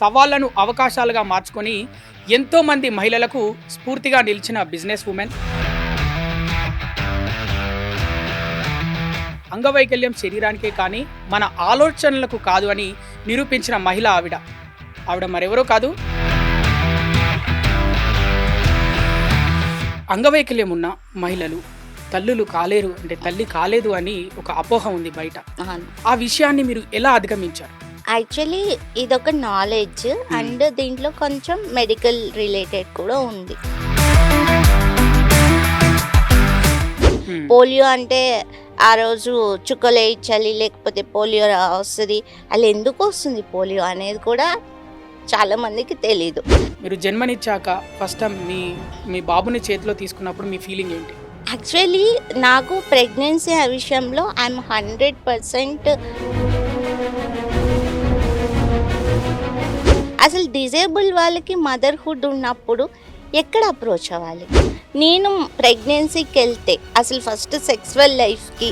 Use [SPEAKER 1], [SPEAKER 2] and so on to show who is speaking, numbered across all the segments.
[SPEAKER 1] సవాళ్లను అవకాశాలుగా మార్చుకొని ఎంతోమంది మహిళలకు స్ఫూర్తిగా నిలిచిన బిజినెస్ ఉమెన్. అంగవైకల్యం శరీరానికే కానీ మన ఆలోచనలకు కాదు అని నిరూపించిన మహిళ ఆవిడ మరెవరో కాదు, అంగవైకల్యం ఉన్న మహిళలు తల్లులు కాలేరు అంటే తల్లి కాలేదు అని ఒక అపోహ ఉంది బయట. ఆ విషయాన్ని మీరు ఎలా అధిగమించారు?
[SPEAKER 2] యాక్చువల్లీ ఇదొక నాలెడ్జ్ అండ్ దీంట్లో కొంచెం మెడికల్ రిలేటెడ్ కూడా ఉంది. పోలియో అంటే ఆ రోజు చుక్కలు వేయించాలి, లేకపోతే పోలియో వస్తుంది, అలా ఎందుకు వస్తుంది పోలియో అనేది కూడా చాలా మందికి తెలీదు.
[SPEAKER 1] మీరు జన్మనిచ్చాక ఫస్ట్ టైం మీ బాబుని చేతిలో తీసుకున్నప్పుడు మీ ఫీలింగ్ ఏంటి?
[SPEAKER 2] యాక్చువల్లీ నాకు ప్రెగ్నెన్సీ ఆ విషయంలో ఐఎమ్ 100% అసలు డిజేబుల్ వాళ్ళకి మదర్హుడ్ ఉన్నప్పుడు ఎక్కడ అప్రోచ్ అవ్వాలి? నేను ప్రెగ్నెన్సీకి వెళ్తే అసలు ఫస్ట్ సెక్సువల్ లైఫ్కి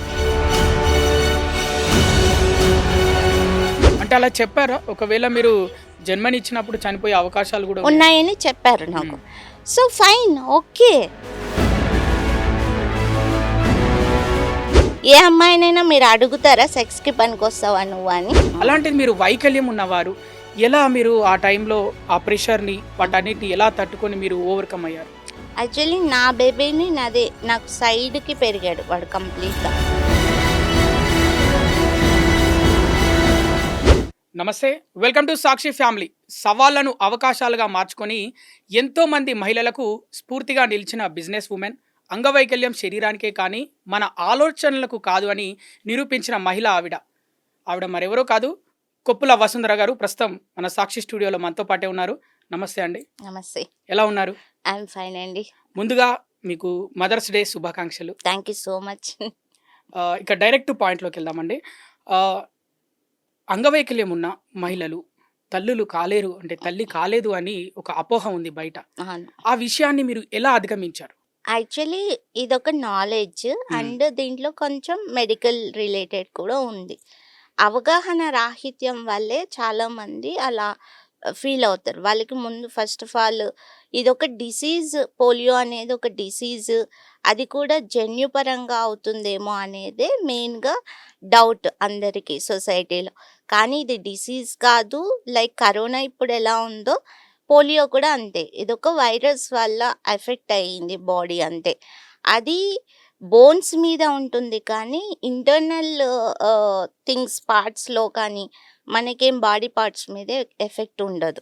[SPEAKER 1] అంటే అలా చెప్పారా? ఒకవేళ మీరు జన్మనిచ్చినప్పుడు చనిపోయే అవకాశాలు కూడా
[SPEAKER 2] ఉన్నాయని చెప్పారు నాకు. So fine, okay. ఏ అమ్మాయినైనా మీరు అడుగుతారా సెక్స్కి పనికొస్తావా నువ్వు అని?
[SPEAKER 1] అలాంటిది మీరు వైకల్యం ఉన్నవారు ఎలా మీరు ఆ టైంలో ఆ ప్రెషర్ని వాటన్నిటిని ఎలా తట్టుకొని మీరు ఓవర్కమ్ అయ్యారు?
[SPEAKER 2] యాక్చువల్లీ నా బేబీని నాకు సైడ్కి పెరిగాడు వాడు కంప్లీట్గా.
[SPEAKER 1] నమస్తే, వెల్కమ్ టు సాక్షి ఫ్యామిలీ. సవాళ్లను అవకాశాలుగా మార్చుకొని ఎంతోమంది మహిళలకు స్ఫూర్తిగా నిలిచిన బిజినెస్ ఉమెన్. అంగవైకల్యం శరీరానికే కానీ మన ఆలోచనలకు కాదు అని నిరూపించిన మహిళ ఆవిడ మరెవరో కాదు, కొప్పుల వసుంధర గారు ప్రస్తుతం మన సాక్షి స్టూడియోలో మనతో పాటే ఉన్నారు. నమస్తే అండి.
[SPEAKER 2] నమస్తే.
[SPEAKER 1] ఎలా ఉన్నారు?
[SPEAKER 2] ఐఎమ్ ఫైన్ అండి.
[SPEAKER 1] ముందుగా మీకు మదర్స్ డే శుభాకాంక్షలు.
[SPEAKER 2] Thank you so much.
[SPEAKER 1] ఇక డైరెక్ట్ పాయింట్లోకి వెళ్దామండి. అంగవైకల్యం ఉన్న మహిళలు తల్లులు కాలేరు అంటే తల్లి కాలేదు అని ఒక అపోహ ఉంది బయట. ఆ విషయాన్ని మీరు ఎలా అధిగమించారు?
[SPEAKER 2] యాక్చువల్లీ ఇదొక నాలెడ్జ్ అండ్ దీంట్లో కొంచెం మెడికల్ రిలేటెడ్ కూడా ఉంది. అవగాహన రాహిత్యం వల్లే చాలామంది అలా ఫీల్ అవుతారు. వాళ్ళకి ముందు ఫస్ట్ ఆఫ్ ఆల్ ఇదొక డిసీజ్, పోలియో అనేది ఒక డిసీజ్, అది కూడా జన్యుపరంగా అవుతుందేమో అనేదే మెయిన్గా డౌట్ అందరికీ సొసైటీలో. కానీ ఇది డిసీజ్ కాదు. లైక్ కరోనా ఇప్పుడు ఎలా ఉందో పోలియో కూడా అంతే, ఇదొక వైరస్ వల్ల ఎఫెక్ట్ అయ్యింది బాడీ అంతే. అది బోన్స్ మీద ఉంటుంది కానీ ఇంటర్నల్ థింగ్స్ పార్ట్స్లో కానీ మనకేం బాడీ పార్ట్స్ మీద ఎఫెక్ట్ ఉండదు.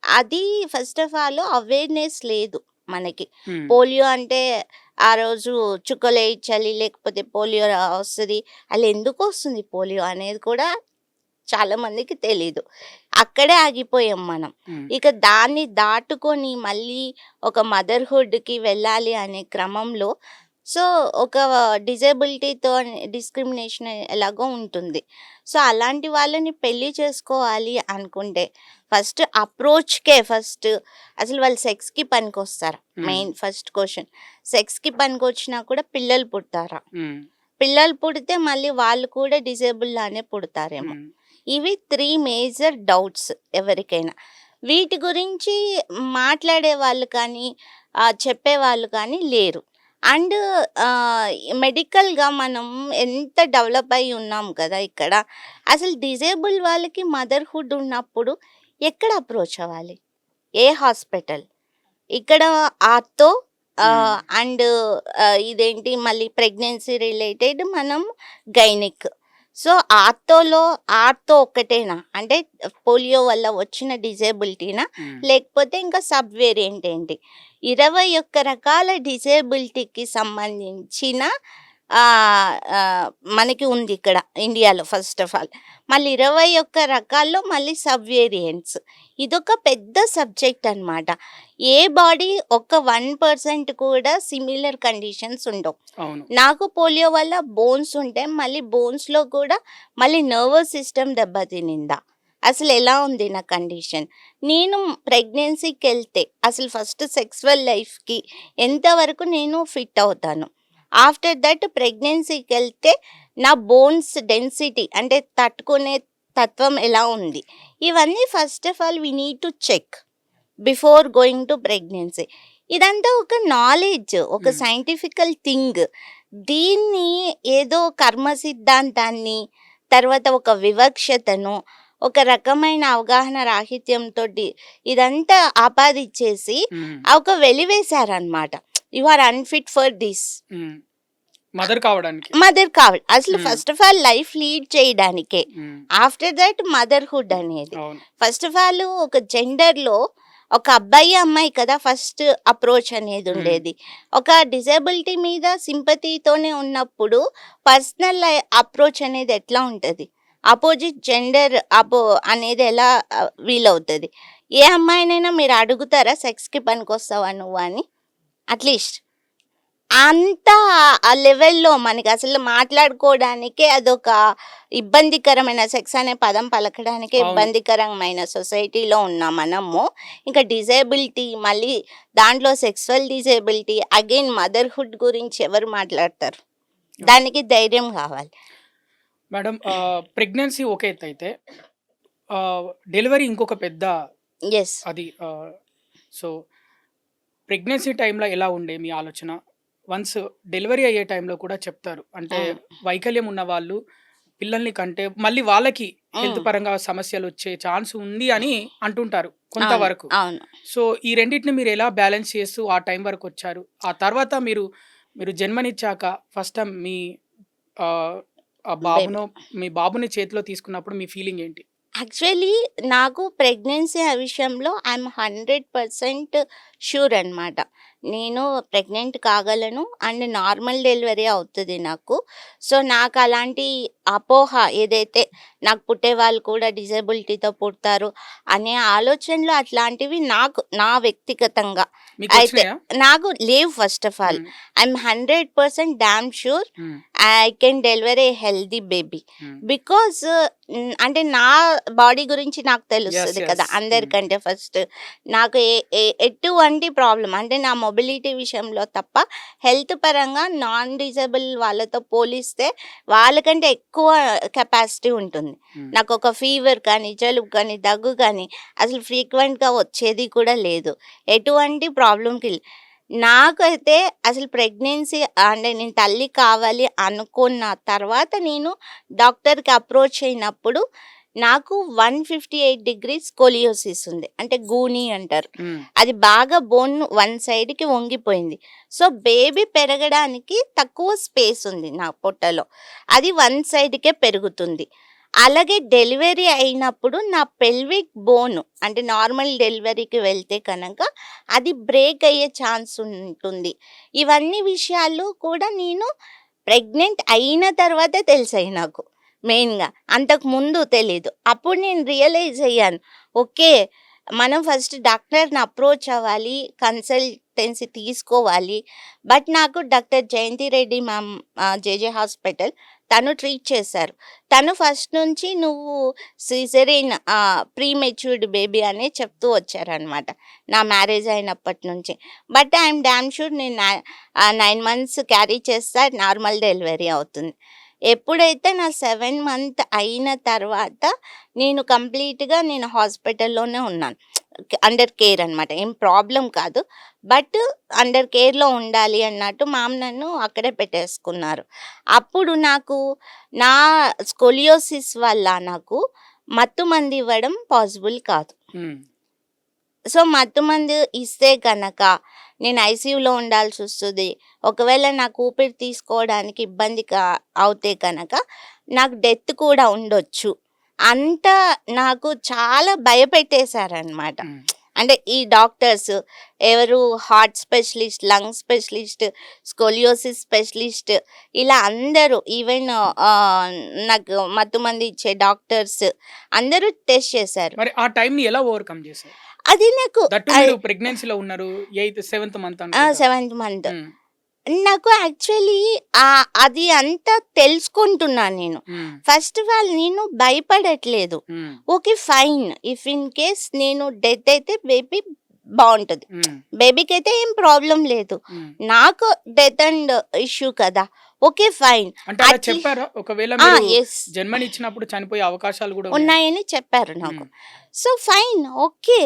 [SPEAKER 2] అది ఫస్ట్ ఆఫ్ ఆల్ అవేర్నెస్ లేదు మనకి. పోలియో అంటే ఆ రోజు చుక్కలు వేయించాలి, లేకపోతే పోలియో వస్తుంది, అలా ఎందుకు వస్తుంది పోలియో అనేది కూడా చాలా మందికి తెలీదు. అక్కడే ఆగిపోయాం మనం. ఇక దాన్ని దాటుకొని మళ్ళీ ఒక మదర్హుడ్కి వెళ్ళాలి అనే క్రమంలో సో ఒక డిజేబిలిటీతో డిస్క్రిమినేషన్ ఎలాగో ఉంటుంది. సో అలాంటి వాళ్ళని పెళ్లి చేసుకోవాలి అనుకుంటే ఫస్ట్ అప్రోచ్కే అసలు వాళ్ళు సెక్స్కి పనికొస్తారా? Main first question. సెక్స్కి పనికొచ్చినా కూడా పిల్లలు పుడతారా? పిల్లలు పుడితే మళ్ళీ వాళ్ళు కూడా డిజేబుల్ లానే పుడతారేమో. ఇవి 3 మేజర్ డౌట్స్ ఎవరికైనా. వీటి గురించి మాట్లాడే వాళ్ళు కానీ చెప్పేవాళ్ళు కానీ లేరు. అండ్ మెడికల్గా మనం ఎంత డెవలప్ అయి ఉన్నాం కదా ఇక్కడ. అసలు డిజేబుల్ వాళ్ళకి మదర్హుడ్ ఉన్నప్పుడు ఎక్కడ అప్రోచ్ అవ్వాలి? ఏ హాస్పిటల్? ఇక్కడ ఆర్థో అండ్ ఇదేంటి మళ్ళీ ప్రెగ్నెన్సీ రిలేటెడ్ మనం గైనిక్. సో ఆర్థో ఒక్కటేనా అంటే పోలియో వల్ల వచ్చిన డిజేబిలిటీనా, లేకపోతే ఇంకా సబ్ వేరియంట్ ఏంటి? 21 రకాల డిజేబిలిటీకి సంబంధించిన మనకి ఉంది ఇక్కడ ఇండియాలో ఫస్ట్ ఆఫ్ ఆల్. మళ్ళీ 21 రకాల్లో మళ్ళీ సబ్ వేరియంట్స్. ఇదొక పెద్ద సబ్జెక్ట్ అనమాట. ఏ బాడీ ఒక 1% కూడా సిమిలర్ కండిషన్స్ ఉండవు. నాకు పోలియో వల్ల బోన్స్ ఉంటాయి, మళ్ళీ బోన్స్లో కూడా మళ్ళీ నర్వస్ సిస్టమ్ దెబ్బతినిందా, అసలు ఎలా ఉంది నా కండిషన్? నేను ప్రెగ్నెన్సీకి వెళ్తే అసలు ఫస్ట్ సెక్సువల్ లైఫ్కి ఎంతవరకు నేను ఫిట్ అవుతాను? ఆఫ్టర్ దట్ ప్రెగ్నెన్సీకి వెళ్తే నా బోన్స్ డెన్సిటీ అంటే తట్టుకునే తత్వం ఎలా ఉంది? ఇవన్నీ first of all we need to check before going to pregnancy. ఇదంతా ఒక నాలెడ్జ్, ఒక
[SPEAKER 1] మ్మ్.
[SPEAKER 2] సైంటిఫికల్ థింగ్. దీన్ని ఏదో కర్మ సిద్ధాంతాన్ని, తర్వాత ఒక వివక్షతను, ఒక రకమైన అవగాహన రాహిత్యంతో ఇదంతా ఆపాదించేసి
[SPEAKER 1] మ్మ్.
[SPEAKER 2] ఒక వెలివేశారనమాట. You are unfit for this.
[SPEAKER 1] మ్మ్. మదర్ కావడానికి.
[SPEAKER 2] మదర్ కావాలి అసలు
[SPEAKER 1] మ్మ్.
[SPEAKER 2] First of all life lead చేయడానికే.
[SPEAKER 1] మ్మ్.
[SPEAKER 2] ఆఫ్టర్ దట్ మదర్హుడ్ అనేది.
[SPEAKER 1] అవును.
[SPEAKER 2] ఫస్ట్ ఆఫ్ ఆల్ ఒక జెండర్లో ఒక అబ్బాయి అమ్మాయి కదా ఫస్ట్ అప్రోచ్ అనేది
[SPEAKER 1] మ్మ్.
[SPEAKER 2] ఉండేది. ఒక డిజబిలిటీ మీద సింపతితోనే ఉన్నప్పుడు పర్సనల్ అప్రోచ్ అనేది ఎట్లా ఉంటుంది, అపోజిట్ జెండర్ అనేది ఎలా వీలవుతుంది? ఏ అమ్మాయినైనా మీరు అడుగుతారా సెక్స్కి పనికొస్తావా నువ్వు అని? అట్లీస్ట్ అంత ఆ లెవెల్లో మనకి అసలు మాట్లాడుకోవడానికే అదొక ఇబ్బందికరమైన, సెక్స్ అనే పదం పలకడానికే
[SPEAKER 1] అవును.
[SPEAKER 2] ఇబ్బందికరమైన సొసైటీలో ఉన్నాం మనము. ఇంకా డిజేబిలిటీ, మళ్ళీ దాంట్లో సెక్సువల్ డిజేబిలిటీ, అగైన్ మదర్హుడ్ గురించి ఎవరు మాట్లాడతారు? దానికి ధైర్యం కావాలి.
[SPEAKER 1] మేడం, ప్రెగ్నెన్సీ ఒక ఎత్తు అయితే డెలివరీ ఇంకొక పెద్ద
[SPEAKER 2] ఎస్.
[SPEAKER 1] అది. సో ప్రెగ్నెన్సీ టైంలో ఎలా ఉండే మీ ఆలోచన? వన్స్ డెలివరీ అయ్యే టైంలో కూడా చెప్తారు, అంటే వైకల్యం ఉన్న వాళ్ళు పిల్లల్ని కంటే మళ్ళీ వాళ్ళకి హెల్త్ పరంగా సమస్యలు వచ్చే ఛాన్స్ ఉంది అని అంటుంటారు కొంతవరకు.
[SPEAKER 2] అవును.
[SPEAKER 1] సో ఈ రెండింటిని మీరు ఎలా బ్యాలెన్స్ చేస్తూ ఆ టైం వరకు వచ్చారు? ఆ తర్వాత మీరు జన్మనిచ్చాక ఫస్ట్ టైం మీ ఆ, ఆ బాబును మీ బాబుని చేతిలో తీసుకున్నప్పుడు మీ ఫీలింగ్ ఏంటి?
[SPEAKER 2] యాక్చువల్లీ నాకు ప్రెగ్నెన్సీ విషయంలో ఐఎమ్ 100% షూర్ అనమాట. నేను ప్రెగ్నెంట్ కాగలను అండ్ నార్మల్ డెలివరీ అవుతుంది నాకు. సో నాకు అలాంటి అపోహ ఏదైతే నాకు పుట్టే వాళ్ళు కూడా డిజబిలిటీతో పుడతారు అనే ఆలోచనలు అట్లాంటివి నా వ్యక్తిగతంగా
[SPEAKER 1] మీకు
[SPEAKER 2] అయితే
[SPEAKER 1] వచ్చినాయా?
[SPEAKER 2] నాకు లేవు. First of all
[SPEAKER 1] hmm.
[SPEAKER 2] I'm 100% damn sure
[SPEAKER 1] hmm.
[SPEAKER 2] I can deliver A healthy baby.
[SPEAKER 1] Hmm.
[SPEAKER 2] Because అంటే నా బాడీ గురించి నాకు
[SPEAKER 1] Yes,
[SPEAKER 2] తెలుస్తుంది
[SPEAKER 1] yes.
[SPEAKER 2] కదా అందరికంటే. ఫస్ట్ నాకు ఎటువంటి ప్రాబ్లం అంటే నా మొబిలిటీ విషయంలో తప్ప హెల్త్ పరంగా నాన్ డిజబుల్ వాళ్ళతో పోలిస్తే వాళ్ళకంటే ఎక్కువ కెపాసిటీ ఉంటుంది.
[SPEAKER 1] మ్మ్.
[SPEAKER 2] నాకు ఒక ఫీవర్ కానీ, జలుబు కానీ, దగ్గు కానీ అసలు ఫ్రీక్వెంట్గా వచ్చేది కూడా లేదు. ఎటువంటి ప్రాబ్లంకి నాకైతే అసలు ప్రెగ్నెన్సీ అంటే నేను తల్లి కావాలి అనుకున్న తర్వాత నేను డాక్టర్కి అప్రోచ్ అయినప్పుడు నాకు 158 degrees స్కోలియోసిస్ ఉంది. అంటే గూని అంటారు.
[SPEAKER 1] మ్మ్.
[SPEAKER 2] అది బాగా బోన్ వన్ సైడ్కి వంగిపోయింది. సో బేబీ పెరగడానికి తక్కువ స్పేస్ ఉంది నా పొట్టలో, అది వన్ సైడ్కే పెరుగుతుంది. అలాగే డెలివరీ అయినప్పుడు నా పెల్విక్ బోన్ అంటే నార్మల్ డెలివరీకి వెళ్తే కనుక అది బ్రేక్ అయ్యే ఛాన్స్ ఉంటుంది. ఇవన్నీ విషయాలు కూడా నేను ప్రెగ్నెంట్ అయిన తర్వాతే తెలిసాయి నాకు. మెయిన్గా అంతకుముందు తెలీదు. అప్పుడు నేను రియలైజ్ అయ్యాను, ఓకే మనం ఫస్ట్ డాక్టర్ని అప్రోచ్ అవ్వాలి, కన్సల్టెన్సీ తీసుకోవాలి. బట్ నాకు డాక్టర్ జయంతి రెడ్డి మ్యామ్ జేజే హాస్పిటల్ తను ట్రీట్ చేశారు. తను ఫస్ట్ నుంచి నువ్వు సిజరీన్ ప్రీ మెచ్యూర్డ్ బేబీ అనే చెప్తూ వచ్చారనమాట నా మ్యారేజ్ అయినప్పటి నుంచి. బట్ ఐఎమ్ డామ్ షూర్ నేను 9 months క్యారీ చేస్తా, నార్మల్ డెలివరీ అవుతుంది. ఎప్పుడైతే నా 7 month అయిన తర్వాత నేను కంప్లీట్గా నేను హాస్పిటల్లోనే ఉన్నాను, అండర్ కేర్ అనమాట. ఏం ప్రాబ్లం కాదు, బట్ అండర్ కేర్లో ఉండాలి అన్నట్టు మామ్ నన్ను అక్కడే పెట్టేసుకున్నారు. అప్పుడు నాకు నా స్కోలియోసిస్ వల్ల నాకు మత్తు మందు ఇవ్వడం పాసిబుల్ కాదు.
[SPEAKER 1] మ్మ్.
[SPEAKER 2] సో మత్తు మందు ఇస్తే కనుక నేను ఐసీయూలో ఉండాల్సి వస్తుంది. ఒకవేళ నాకు ఊపిరి తీసుకోవడానికి ఇబ్బంది అవుతే కనుక నాకు డెత్ కూడా ఉండొచ్చు. అంతా నాకు చాలా భయపెట్టేశారనమాట.
[SPEAKER 1] మ్మ్.
[SPEAKER 2] అంటే ఈ డాక్టర్స్ ఎవరు, heart specialist, lung specialist, scoliosis specialist, ఇలా అందరూ ఈవెన్ నాకు మత్తు మంది ఇచ్చే డాక్టర్స్ అందరూ టెస్ట్ చేశారు.
[SPEAKER 1] మరి ఆ టైం ని ఎలా ఓవర్కమ్ చేశారు?
[SPEAKER 2] అది నాకు
[SPEAKER 1] దట్టు మీరు ప్రెగ్నెన్సీలో ఉన్నారు, 7th month అనుకుంటా.
[SPEAKER 2] 7th month.
[SPEAKER 1] మ్మ్.
[SPEAKER 2] నాకు యాక్చువల్లీ అది అంతా తెలుసుకుంటున్నాను నేను.
[SPEAKER 1] మ్మ్.
[SPEAKER 2] ఫస్ట్ ఆఫ్ ఆల్ నేను భయపడట్లేదు.
[SPEAKER 1] మ్మ్.
[SPEAKER 2] Okay fine, if in case నేను డెత్ అయితే బేబీ బాగుంటుంది,
[SPEAKER 1] మ్మ్.
[SPEAKER 2] బేబీకి అయితే ఏం ప్రాబ్లం లేదు.
[SPEAKER 1] మ్మ్.
[SPEAKER 2] నాకు డెత్ అండ్ ఇష్యూ కదా. Okay fine.
[SPEAKER 1] అంటే అలా చెప్పారా? ఒకవేళ మీరు
[SPEAKER 2] ఎస్
[SPEAKER 1] జన్మనిచ్చినప్పుడు చనిపోయే అవకాశాలు గూడా ఉన్నాయా?
[SPEAKER 2] ఉన్నాయని చెప్పారు నాకు.
[SPEAKER 1] హ్మ్.
[SPEAKER 2] So fine, okay,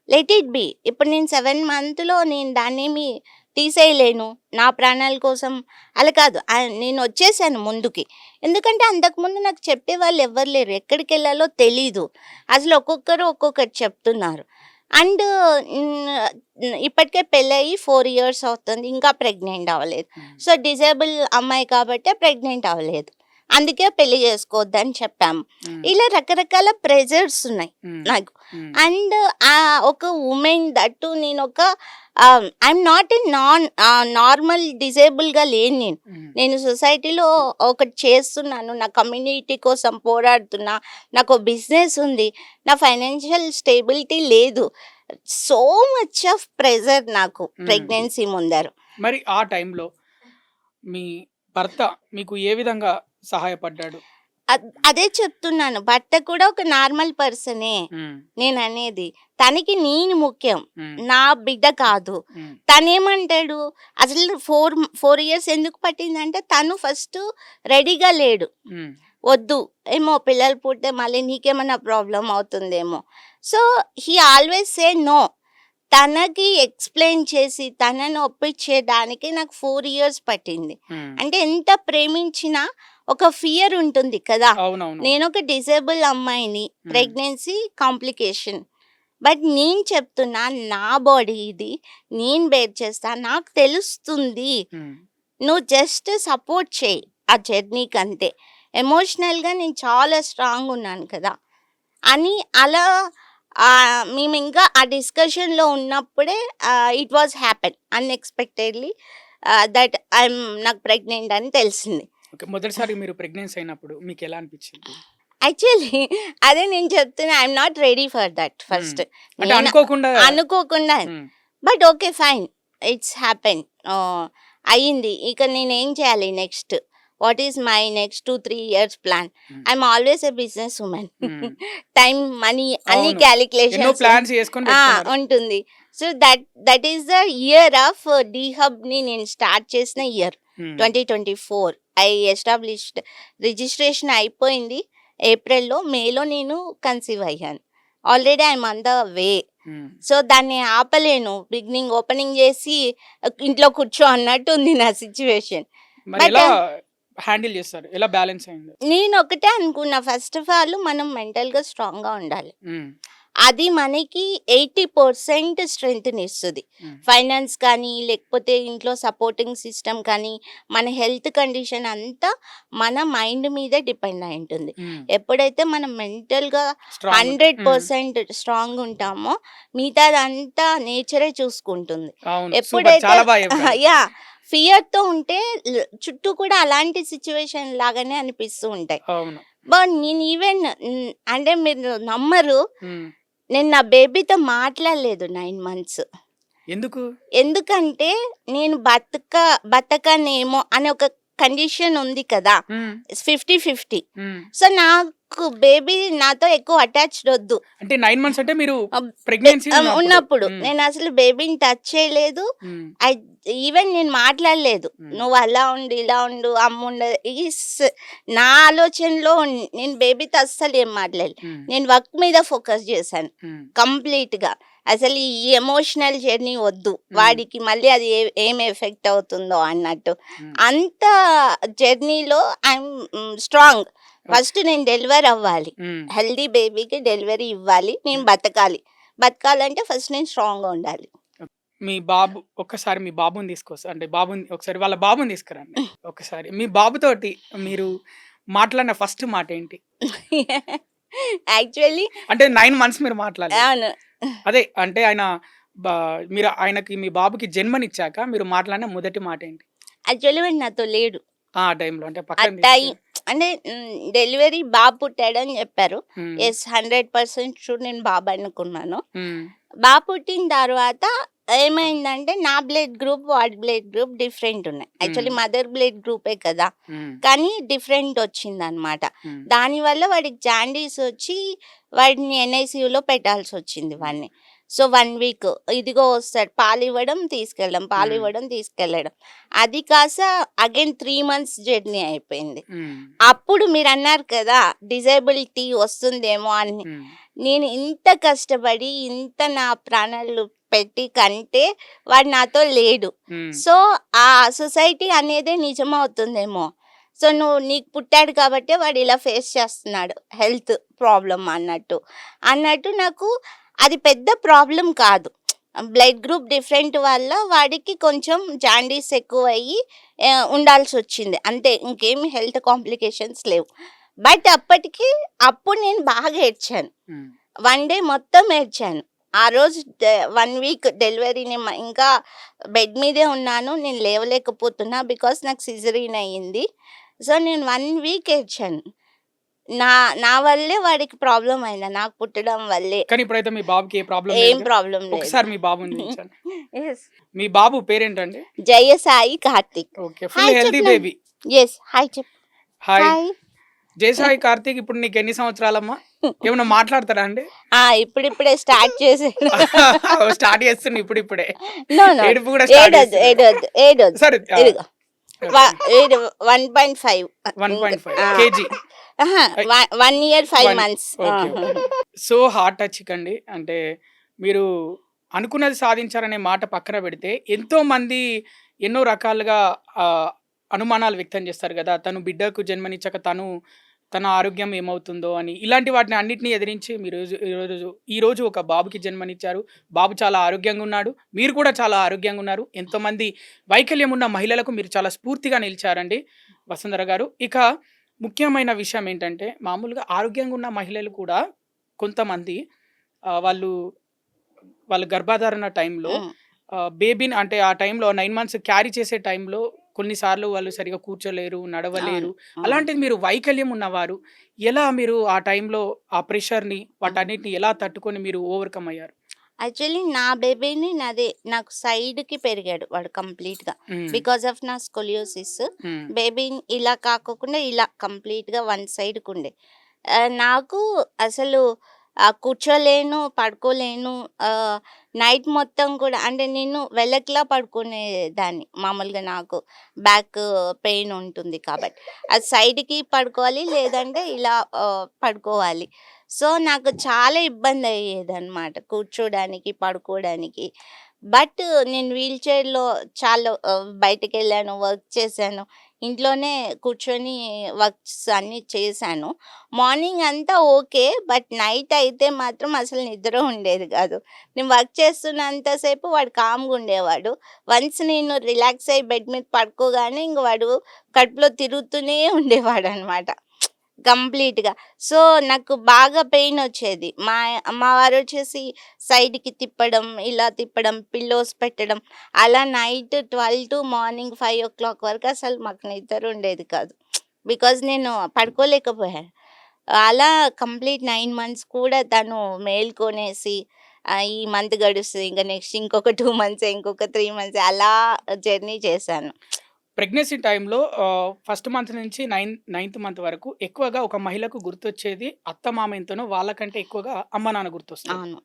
[SPEAKER 2] let it be. ఇప్పుడు నేను 7 మంత్‌లో నేను దాన్నేమి తీసేయలేను. నా ప్రాణాల కోసం అలా కాదు. నేను వచ్చేసాను ముందుకి. ఎందుకంటే అంతకుముందు నాకు చెప్పేవాళ్ళు ఎవ్వరు లేరు. ఎక్కడికెళ్ళాలో తెలీదు. అసలు ఒక్కొక్కరు ఒక్కొక్కటి చెప్తున్నారు. అండ్ ఇప్పటికే పెళ్ళయి 4 ఇయర్స్ అవుతుంది. ఇంకా ప్రెగ్నెంట్ అవ్వలేదు.
[SPEAKER 1] హ్మ్.
[SPEAKER 2] సో డిజేబుల్ అమ్మాయి కాబట్టే ప్రెగ్నెంట్ అవ్వలేదు. అందుకే పెళ్లి చేసుకోవద్దని చెప్పాము.
[SPEAKER 1] హ్మ్.
[SPEAKER 2] ఇలా రకరకాల ప్రెజర్స్ ఉన్నాయి
[SPEAKER 1] హ్మ్.
[SPEAKER 2] నాకు.
[SPEAKER 1] హ్మ్.
[SPEAKER 2] అండ్ ఒక ఉమెన్ దట్టు నేను ఒక ఐఎమ్ నాట్ ఎ నార్మల్ డిజేబుల్గా లేను నేను.
[SPEAKER 1] హ్మ్.
[SPEAKER 2] నేను సొసైటీలో ఒకటి చేస్తున్నాను, నా కమ్యూనిటీ కోసం పోరాడుతున్నా, నాకు బిజినెస్ ఉంది, నా ఫైనాన్షియల్ స్టేబిలిటీ లేదు. సో మచ్ ఆఫ్ ప్రెజర్ నాకు
[SPEAKER 1] హ్మ్.
[SPEAKER 2] ప్రెగ్నెన్సీ ముందర.
[SPEAKER 1] మరి ఆ టైంలో మీ భర్త మీకు ఏ విధంగా సహాయపడ్డాడు?
[SPEAKER 2] అదే చెప్తున్నాను, భర్త కూడా ఒక నార్మల్ పర్సనే
[SPEAKER 1] హ్మ్.
[SPEAKER 2] నేననేది. తనకి నేను ముఖ్యం,
[SPEAKER 1] హ్మ్.
[SPEAKER 2] నా బిడ్డ కాదు.
[SPEAKER 1] హ్మ్.
[SPEAKER 2] తనేమంటాడు, అసలు 4 ఇయర్స్ ఎందుకు పట్టిందంటే తను ఫస్ట్ రెడీగా లేడు.
[SPEAKER 1] హ్మ్.
[SPEAKER 2] వద్దు, ఏమో పిల్లలు పుడితే మళ్ళీ నీకేమైనా ప్రాబ్లం అవుతుందేమో. So he always say no. తనకి ఎక్స్‌ప్లెయిన్ చేసి తనని ఒప్పించేదానికి నాకు 4 ఇయర్స్ పట్టింది.
[SPEAKER 1] హ్మ్.
[SPEAKER 2] అంటే ఎంత ప్రేమించినా ఒక ఫియర్ ఉంటుంది కదా!
[SPEAKER 1] అవునవును.
[SPEAKER 2] నేనొక డిజేబుల్ అమ్మాయిని,
[SPEAKER 1] హ్మ్.
[SPEAKER 2] Pregnancy complication. బట్ నేను చెప్తున్నా, నా బాడీ ఇది, నేను బేర్ చేస్తా, నాకు తెలుస్తుంది.
[SPEAKER 1] హ్మ్.
[SPEAKER 2] నువ్వు జస్ట్ సపోర్ట్ చెయి ఆ జర్నీకంతే. ఎమోషనల్‌గా నేను చాలా స్ట్రాంగున్నాను కదా! అని అలా మేమింకా ఆ డిస్కషన్‌లో ఉన్నప్పుడే ఇట్ వాస్ హ్యాపెన్ అన్‌ఎక్స్‌పెక్టెడ్‌లీ నాకు ప్రెగ్నెంట్ అని తెలిసింది.
[SPEAKER 1] ఓకే. మొదటిసారి మీరు ప్రెగ్నెన్సీ అయినప్పుడు మీకెలా అనిపిచ్చింది?
[SPEAKER 2] యాక్చువల్లీ అదే నేను చెప్తున్నా, I'm not ready for that
[SPEAKER 1] hmm.
[SPEAKER 2] First.
[SPEAKER 1] అంటే
[SPEAKER 2] నేను
[SPEAKER 1] అనుకోకుండా
[SPEAKER 2] అనుకోకుండా.
[SPEAKER 1] Hmm.
[SPEAKER 2] But okay fine, it's happen. అయింది. ఇక నేనేం చేయాలి next? What is my next 2, 3 years plan?
[SPEAKER 1] Hmm.
[SPEAKER 2] I'm always a business women.
[SPEAKER 1] Hmm.
[SPEAKER 2] Time, money అన్ని
[SPEAKER 1] అవును. ఎన్నో
[SPEAKER 2] క్యాలిక్యులేషన్స్
[SPEAKER 1] ప్లాన్స్ చేసుకొని పెట్టుకున్నారు.
[SPEAKER 2] ఉంటుంది. So that is the year of the హబ్‌ని నేను స్టార్ట్ చేసిన ఇయర్
[SPEAKER 1] హ్మ్.
[SPEAKER 2] 2024. I established. రిజిస్ట్రేషన్ అయిపోయింది ఏప్రిల్‌లో. మేలో నేను కన్సీవ్ అయ్యాను. Already I'm on the way.
[SPEAKER 1] హ్మ్.
[SPEAKER 2] సో దాన్ని ఆపలేను. ఓపెనింగ్ చేసి ఇంట్లో కూర్చో అన్నట్టు ఉంది నా సిట్యుయేషన్.
[SPEAKER 1] మరి
[SPEAKER 2] బట్
[SPEAKER 1] ఎలా హ్యాండిల్ చేస్తారు? ఎలా బ్యాలెన్స్ అయింది?
[SPEAKER 2] నేనొకటే అనుకున్నా, ఫస్ట్ ఆఫ్ ఆల్ మనం మెంటల్‌గా స్ట్రాంగ్‌గా ఉండాలి.
[SPEAKER 1] హ్మ్.
[SPEAKER 2] అది మనకి 80% స్ట్రెంగ్త్‌నిస్తది.
[SPEAKER 1] హ్మ్.
[SPEAKER 2] ఫైనాన్స్ కానీ, లేకపోతే ఇంట్లో సపోర్టింగ్ సిస్టమ్ కానీ, మన హెల్త్ కండిషన్ అంతా మన మైండ్ మీదే డిపెండ్ అయి ఉంటుంది.
[SPEAKER 1] హ్మ్.
[SPEAKER 2] ఎప్పుడైతే మనం మెంటల్‌గా
[SPEAKER 1] స్ట్రాంగ్ ఉంటారు. హ్మ్.
[SPEAKER 2] 100% స్ట్రాంగ్ ఉంటామో, మిగతాదంతా నేచరే చూసుకుంటుంది.
[SPEAKER 1] అవును. సూపర్.
[SPEAKER 2] ఎప్పుడైతే
[SPEAKER 1] చాలా బా చెప్పారు.
[SPEAKER 2] యాహ్! ఫియర్‌తో ఉంటే చుట్టూ కూడా అలాంటి సిట్యుయేషన్ లాగానే అనిపిస్తూ ఉంటాయి.
[SPEAKER 1] అవును.
[SPEAKER 2] బట్ నేను ఈవెన్ అంటే మీరు నమ్మరు,
[SPEAKER 1] హ్మ్.
[SPEAKER 2] నేను నా బేబీతో మాట్లాడలేదు 9 మంత్స్.
[SPEAKER 1] ఎందుకు?
[SPEAKER 2] ఎందుకంటే నేను బతకనేమో అనే ఒక కండిషన్ ఉంది కదా!
[SPEAKER 1] హ్మ్.
[SPEAKER 2] 50-50.
[SPEAKER 1] హ్మ్.
[SPEAKER 2] సో నాకు బేబీ నాతో ఎక్కువ అటాచ్డ్ వద్దు.
[SPEAKER 1] అంటే 9 మంత్స్ అంటే మీరు
[SPEAKER 2] ఆహ్,
[SPEAKER 1] ప్రెగ్నెన్సీ ఉన్నప్పుడు.
[SPEAKER 2] ఉన్నప్పుడు
[SPEAKER 1] హ్మ్.
[SPEAKER 2] నేను అసలు బేబీని టచ్ చేయలేదు.
[SPEAKER 1] హ్మ్.
[SPEAKER 2] ఐ ఈవెన్ నేను మాట్లాడలేదు.
[SPEAKER 1] హ్మ్.
[SPEAKER 2] నువ్వు అలా ఉండు, ఇలా ఉండు, అమ్ముండదు. నా ఆలోచనలో నేను బేబీతో అస్సలు ఏం మాట్లాడలేదు.
[SPEAKER 1] హ్మ్.
[SPEAKER 2] నేను వర్క్ మీద ఫోకస్ చేశాను
[SPEAKER 1] హ్మ్.
[SPEAKER 2] కంప్లీట్‌గా. అసలు ఈ ఎమోషనల్ జర్నీ వద్దు.
[SPEAKER 1] హ్మ్.
[SPEAKER 2] వాడికి మళ్ళీ అది ఏం ఎఫెక్ట్ అవుతుందో అన్నట్టు.
[SPEAKER 1] హ్మ్.
[SPEAKER 2] అంత జర్నీలో ఐయామ్ స్ట్రాంగ్.
[SPEAKER 1] ఓకే.
[SPEAKER 2] ఫస్ట్ నేను డెలివర్ అవ్వాలి.
[SPEAKER 1] హ్మ్.
[SPEAKER 2] హెల్తీ బేబీకి డెలివరీ ఇవ్వాలి. నేను
[SPEAKER 1] హ్మ్.
[SPEAKER 2] బతకాలి. బతకాలంటే ఫస్ట్ నేను స్ట్రాంగ్‌గా ఉండాలి.
[SPEAKER 1] మీ బాబు ఒక్కసారి మీ బాబుని అంటే ఒకసారి వాళ్ళ బాబుని తీసుకురండి. ఒకసారి మీ బాబుతోటి మీరు మాట్లాడిన ఫస్ట్ మాట ఏంటి?
[SPEAKER 2] యాక్చువల్లీ
[SPEAKER 1] అంటే 9 మంత్స్ మీరు మాట్లాడలేదు.
[SPEAKER 2] అవును.
[SPEAKER 1] అదే అంటే బా మీరు ఆయనకి మీ బాబుకి జన్మనిచ్చాక మీరు మాట్లాడిన మొదటి మాట ఏంటి?
[SPEAKER 2] యాక్చువల్లీ వాడు నాతో లేడు.
[SPEAKER 1] ఆ టైంలో అంటే
[SPEAKER 2] ఆ
[SPEAKER 1] పక్కన
[SPEAKER 2] టైం అంటే డెలివరీ బాబు పుట్టాడని చెప్పారు.
[SPEAKER 1] హ్మ్.
[SPEAKER 2] యెస్, 100% షూర్ నేను బాబు అనుకున్నాను.
[SPEAKER 1] హ్మ్.
[SPEAKER 2] బాబు పుట్టిన తర్వాత ఏమైందంటే నా బ్లడ్ గ్రూప్, వాడి బ్లడ్ గ్రూప్ డిఫరెంట్ ఉన్నాయి. యాక్చువల్లీ
[SPEAKER 1] హ్మ్.
[SPEAKER 2] మదర్ బ్లడ్ గ్రూపే కదా!
[SPEAKER 1] హ్మ్.
[SPEAKER 2] కానీ డిఫరెంట్ వచ్చిందనమాట.
[SPEAKER 1] హ్మ్.
[SPEAKER 2] దానివల్ల వాడికి జాండీస్ వచ్చి వాడిని ఎన్ఐసీయూలో పెట్టాల్సొచ్చింది
[SPEAKER 1] హ్మ్.
[SPEAKER 2] వాడిని. సో, 1 వీక్ ఇదిగో వస్తాడు పాలివ్వడం, తీసుకెళ్ళడం,
[SPEAKER 1] హ్మ్.
[SPEAKER 2] పాలివ్వడం, తీసుకెళ్ళడం. అది కాస్త అగైన్ 3 మంత్స్ జర్నీ అయిపోయింది.
[SPEAKER 1] హ్మ్.
[SPEAKER 2] అప్పుడు మీరన్నారు కదా! డిజేబిలిటీ వస్తుందేమో అని.
[SPEAKER 1] హ్మ్.
[SPEAKER 2] నేను ఇంత కష్టపడి, ఇంత నా ప్రాణాలు పెట్టి కంటే వాడు నాతో లేడు.
[SPEAKER 1] హ్మ్.
[SPEAKER 2] సో, ఆ సొసైటీ అనేదే నిజమవుతుందేమో. సో, నీకు పుట్టాడు కాబట్టే వాడు ఇలా ఫేస్ చేస్తున్నాడు హెల్త్ ప్రాబ్లమ్ అన్నట్టు నాకు అది పెద్ద ప్రాబ్లమ్ కాదు. బ్లడ్ గ్రూప్ డిఫరెంట్ వల్ల వాడికి కొంచెం జాండీస్ ఎక్కువయ్యి ఉండాల్సొచ్చింది. అంతే ఇంకేమి హెల్త్ కాంప్లికేషన్స్ లేవు. బట్ అప్పుడు నేను బాగా ఏడ్చాను.
[SPEAKER 1] హ్మ్.
[SPEAKER 2] 1 డే మొత్తం ఏడ్చాను. ఆ రోజు 1 వీక్ డెలివరీని ఇంకా బెడ్ మీదే ఉన్నాను. నేను లేవలేకపోతున్నా. బికాజ్ నాకు సిజరీన్ అయ్యింది. సో, నేను 1 వీక్ ఏడ్చాను. నా నా వల్లే వాడికి ప్రాబ్లమ్ అయింది. నాకు పుట్టడం వల్లే.
[SPEAKER 1] కానీ ఇప్పుడైతే మీ బాబుకి ఏ ప్రాబ్లమ్
[SPEAKER 2] ఏం
[SPEAKER 1] లేదుగా?
[SPEAKER 2] ప్రాబ్లమ్ లేదు.
[SPEAKER 1] ఒకసారి మీ బాబుని చూపించండి.
[SPEAKER 2] యెస్.
[SPEAKER 1] మీ బాబు పేరేంటండి?
[SPEAKER 2] Jayasai Karthik.
[SPEAKER 1] Okay. Full
[SPEAKER 2] hi
[SPEAKER 1] healthy
[SPEAKER 2] చెప్పు.
[SPEAKER 1] బేబీ.
[SPEAKER 2] యెస్. హాయ్ చెప్పు.
[SPEAKER 1] హాయ్.
[SPEAKER 2] హాయ్.
[SPEAKER 1] జయసాయి కార్తీక్ ఇప్పుడు నీకు ఎన్ని సంవత్సరాలమ్మా? ఏమన్నా మాట్లాడతాడా అండి?
[SPEAKER 2] ఇప్పుడిప్పుడే స్టార్ట్ చేసాను.
[SPEAKER 1] స్టార్ట్ చేస్తున్నా ఇప్పుడిప్పుడే.
[SPEAKER 2] నో. నో.
[SPEAKER 1] ఏడుపు కూడా స్టార్ట్
[SPEAKER 2] ఏడొద్దు.
[SPEAKER 1] చేస్తున్నాడు.
[SPEAKER 2] ఏడొద్దు.
[SPEAKER 1] సరే
[SPEAKER 2] ఇదిగో.
[SPEAKER 1] Okay.
[SPEAKER 2] 1.5
[SPEAKER 1] 1.5 KG.
[SPEAKER 2] 1 year 5
[SPEAKER 1] 1
[SPEAKER 2] months.
[SPEAKER 1] Okay. Okay. So heart touching అండి. అంటే మీరు అనుకున్నది సాధించారనే మాట పక్కన పెడితే ఎంతోమంది ఎన్నో రకాలుగా అనుమానాలు వ్యక్తం చేస్తారు గదా! తను బిడ్డకు జన్మనిచ్చాక తన ఆరోగ్యం ఏమవుతుందో అని. ఇలాంటి వాటిని అన్నిటిని ఎదిరించి మీరు ఈరోజు ఒక బాబుకి జన్మనిచ్చారు. బాబు చాలా ఆరోగ్యంగా ఉన్నాడు. మీరు కూడా చాలా ఆరోగ్యంగా ఉన్నారు. ఎంతోమంది వైకల్యం ఉన్న మహిళలకు మీరు చాలా స్ఫూర్తిగా నిలిచారండి వసుంధర గారు. ఇక ముఖ్యమైన విషయం ఏంటంటే మామూలుగా ఆరోగ్యంగా ఉన్న మహిళలు కూడా కొంతమంది వాళ్ళు వాళ్ళ గర్భధారణ టైంలో
[SPEAKER 2] హ్మ్.
[SPEAKER 1] బేబీని అంటే ఆ టైంలో 9 మంత్స్ క్యారీ చేసే టైంలో కొన్నిసార్లు వాళ్ళు సరిగ్గా కూర్చోలేరు, నడవలేరు.
[SPEAKER 2] అవును. అవును.
[SPEAKER 1] అలాంటిది మీరు వైకల్యం ఉన్నవారు ఎలా మీరు ఆ టైంలో ఆ ప్రెషర్‌ని
[SPEAKER 2] హ్మ్.
[SPEAKER 1] వాటన్నిటిని ఎలా తట్టుకొని మీరు ఓవర్‌కమ్ అయ్యారు?
[SPEAKER 2] యాక్చువల్లీ నా బేబీని నాకు సైడ్‌కి పెరిగాడు వాడు కంప్లీట్‌గా.
[SPEAKER 1] హ్మ్.
[SPEAKER 2] బికాజ్ ఆఫ్ నా స్కొలియోసిస్.
[SPEAKER 1] హ్మ్.
[SPEAKER 2] బేబీని ఇలా కాకోకుండా ఇలా కంప్లీట్‌గా వన్ సైడ్‌కుండే. నాకు అసలు కూర్చోలేను, పడుకోలేను. నైట్ మొత్తం కూడా అంటే నేను వెల్లకిలా పడుకునేదాన్ని. మామూలుగా నాకు బ్యాక్ పెయిన్ ఉంటుంది కాబట్టి. అది సైడ్‌కి పడుకోవాలి లేదంటే ఇలా పడుకోవాలి. సో, నాకు చాలా ఇబ్బందయ్యేదనమాట కూర్చోడానికి, పడుకోడానికి. బట్ నేను వీల్ చైర్‌లో చాలా బయటికెళ్ళాను, వర్క్ చేశాను. ఇంట్లోనే కూర్చొని వర్క్స్ అన్నీ చేశాను. మార్నింగ్ అంతా ఓకే. బట్ నైట్ అయితే మాత్రం అసలు నిద్ర ఉండేది కాదు. నేను వర్క్ చేస్తున్నంత సేపు వాడు కామ్‌గా ఉండేవాడు. వన్స్ నేను రిలాక్స్ అయ్యి బెడ్ మీద పడుకోగానే ఇంక వాడు కడుపులో తిరుగుతూనే ఉండేవాడనమాట కంప్లీట్‌గా. సో, నాకు బాగా పెయినొచ్చేది. మా వారొచ్చేసి సైడ్‌కి తిప్పడం, ఇలా తిప్పడం, పిల్లోస్ పెట్టడం. అలా నైట్ 12 టు మార్నింగ్ 5:00 వరకు అసలు మాకు నిద్ర ఉండేది కాదు. బికాజ్ నేను పడుకోలేకపోయాను. అలా కంప్లీట్ 9 మంత్స్ కూడా తను మేల్కొనేసి ఈ మంత్ గడుస్తుంది. ఇంక నెక్స్ట్ ఇంకొక 2 మంత్స్, ఇంకొక 3 మంత్స్ అలా జర్నీ చేశాను.
[SPEAKER 1] ప్రెగ్నెన్సీ టైంలో ఫస్ట్ మంత్ నుంచి నైన్త్ మంత్ వరకు ఎక్కువగా ఒక మహిళకు గుర్తొచ్చేది అత్తమామ ఎంతనో వాళ్ళకంటే ఎక్కువగా అమ్మ, నాన్న గుర్తొస్తారు.
[SPEAKER 2] అవును.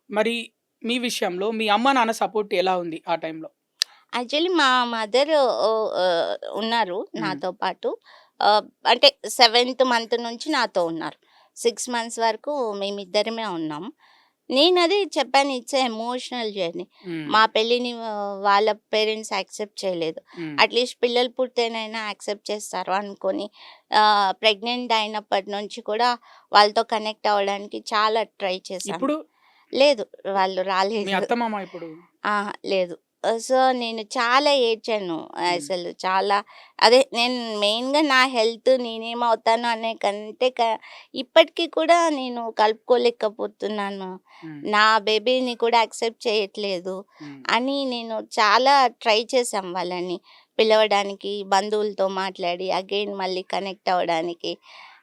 [SPEAKER 1] మరి మీ విషయంలో మీ అమ్మ, నాన్న సపోర్ట్ ఎలా ఉంది ఆ టైంలో?
[SPEAKER 2] యాక్చువల్లీ మా మదర్ ఉన్నారు
[SPEAKER 1] హ్మ్.
[SPEAKER 2] నాతో పాటు. అంటే 7th మంత్ నుంచి నాతో ఉన్నారు. 6 మంత్స్ వరకు మేమిద్దరమే ఉన్నాము. నేనదే చెప్పాను ఇట్స్ ఎమోషనల్ జర్నీ.
[SPEAKER 1] హ్మ్.
[SPEAKER 2] మా పెళ్ళిని వాళ్ళ పేరెంట్స్ యాక్సెప్ట్ చేయలేదు.
[SPEAKER 1] హ్మ్.
[SPEAKER 2] అట్‌లీస్ట్ పిల్లలు పుడితేనైనా యాక్సెప్ట్ చేస్తారు అనుకోని ప్రెగ్నెంట్ అయినప్పటి నుంచి కూడా వాళ్ళతో కనెక్ట్ అవ్వడానికి చాలా ట్రై చేశాను.
[SPEAKER 1] ఇప్పుడు
[SPEAKER 2] లేదు వాళ్ళు
[SPEAKER 1] మీ
[SPEAKER 2] రాలేదు.
[SPEAKER 1] అత్తమామ ఇప్పుడు
[SPEAKER 2] లేదు. సో, నేను చాలా ఏడ్చాను.
[SPEAKER 1] హ్మ్.
[SPEAKER 2] అసలు చాలా అదే నేను మెయిన్‌గా నా హెల్త్ నేనేమవుతానో అనే కంటే ఇప్పటికి కూడా నేను కలుపుకోలేకపోతున్నాను.
[SPEAKER 1] హ్మ్.
[SPEAKER 2] నా బేబీని కూడా యాక్సెప్ట్ చేయట్లేదు
[SPEAKER 1] హ్మ్.
[SPEAKER 2] అని నేను చాలా ట్రై చేశాం వాళ్ళని పిలవడానికి, బంధువులతో మాట్లాడి అగైన్ మళ్ళీ కనెక్ట్ అవ్వడానికి.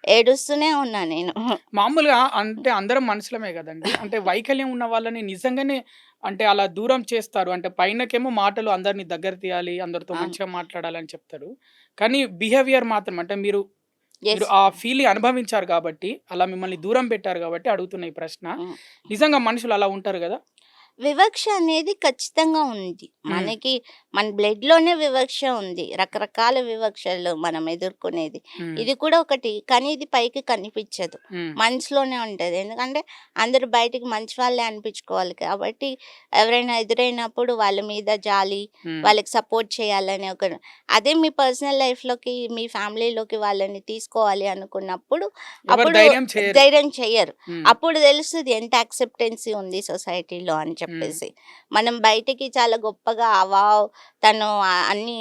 [SPEAKER 2] ఏడుస్తూనే ఉన్నా నేను.
[SPEAKER 1] మామూలుగా అంటే అందరం మనుషులమే గదండీ! అంటే వైకల్యం ఉన్న వాళ్ళని నిజంగానే అంటే అలా దూరం చేస్తారు. అంటే పైనకేమో మాటలు అందరిని దగ్గర తీయాలి, అందరితో
[SPEAKER 2] అవును.
[SPEAKER 1] మంచిగా మాట్లాడాలని చెప్తారు. కానీ బిహేవియర్ మాత్రం అంటే మీరు మీరు
[SPEAKER 2] యెస్.
[SPEAKER 1] ఆ ఫీల్‌ని అనుభవించారు గాబట్టి, అలా మిమ్మల్ని దూరం పెట్టారు గాబట్టి అడుగుతున్నా ఈ ప్రశ్న.
[SPEAKER 2] హ్మ్.
[SPEAKER 1] నిజంగా మనుషులు అలా ఉంటారు గదా!
[SPEAKER 2] వివక్ష అనేది ఖచ్చితంగా ఉంది.
[SPEAKER 1] హ్మ్.
[SPEAKER 2] మనకి మన బ్లడ్‌లోనే వివక్ష ఉంది. రకరకాల వివక్షలు మనం ఎదుర్కొనేది.
[SPEAKER 1] హ్మ్.
[SPEAKER 2] ఇది కూడా ఒకటి. కానీ ఇది పైకి కనిపించదు.
[SPEAKER 1] హ్మ్.
[SPEAKER 2] మనసులోనే ఉంటది. ఎందుకంటే అందరూ బయటికి మంచి వాళ్ళే అనిపించుకోవాలి కాబట్టి ఎవరైనా ఎదురైనప్పుడు వాళ్ళ మీద జాలి,
[SPEAKER 1] హ్మ్.
[SPEAKER 2] వాళ్ళకి సపోర్ట్ చేయాలని ఒక అదే మీ పర్సనల్ లైఫ్‌లోకి, మీ ఫ్యామిలీలోకి వాళ్ళని తీసుకోవాలి అనుకున్నప్పుడు
[SPEAKER 1] ఎవరు
[SPEAKER 2] అప్పుడు
[SPEAKER 1] ధైర్యం చేయరు.
[SPEAKER 2] ధైర్యం చెయ్యరు.
[SPEAKER 1] హ్మ్.
[SPEAKER 2] అప్పుడు తెలుస్తది ఎంత యాక్సెప్టెన్సీ ఉంది సొసైటీలో అని
[SPEAKER 1] హ్మ్.
[SPEAKER 2] చెప్పేసి. మనం బయటికి చాలా గొప్పగా వావ్! తను అన్నీ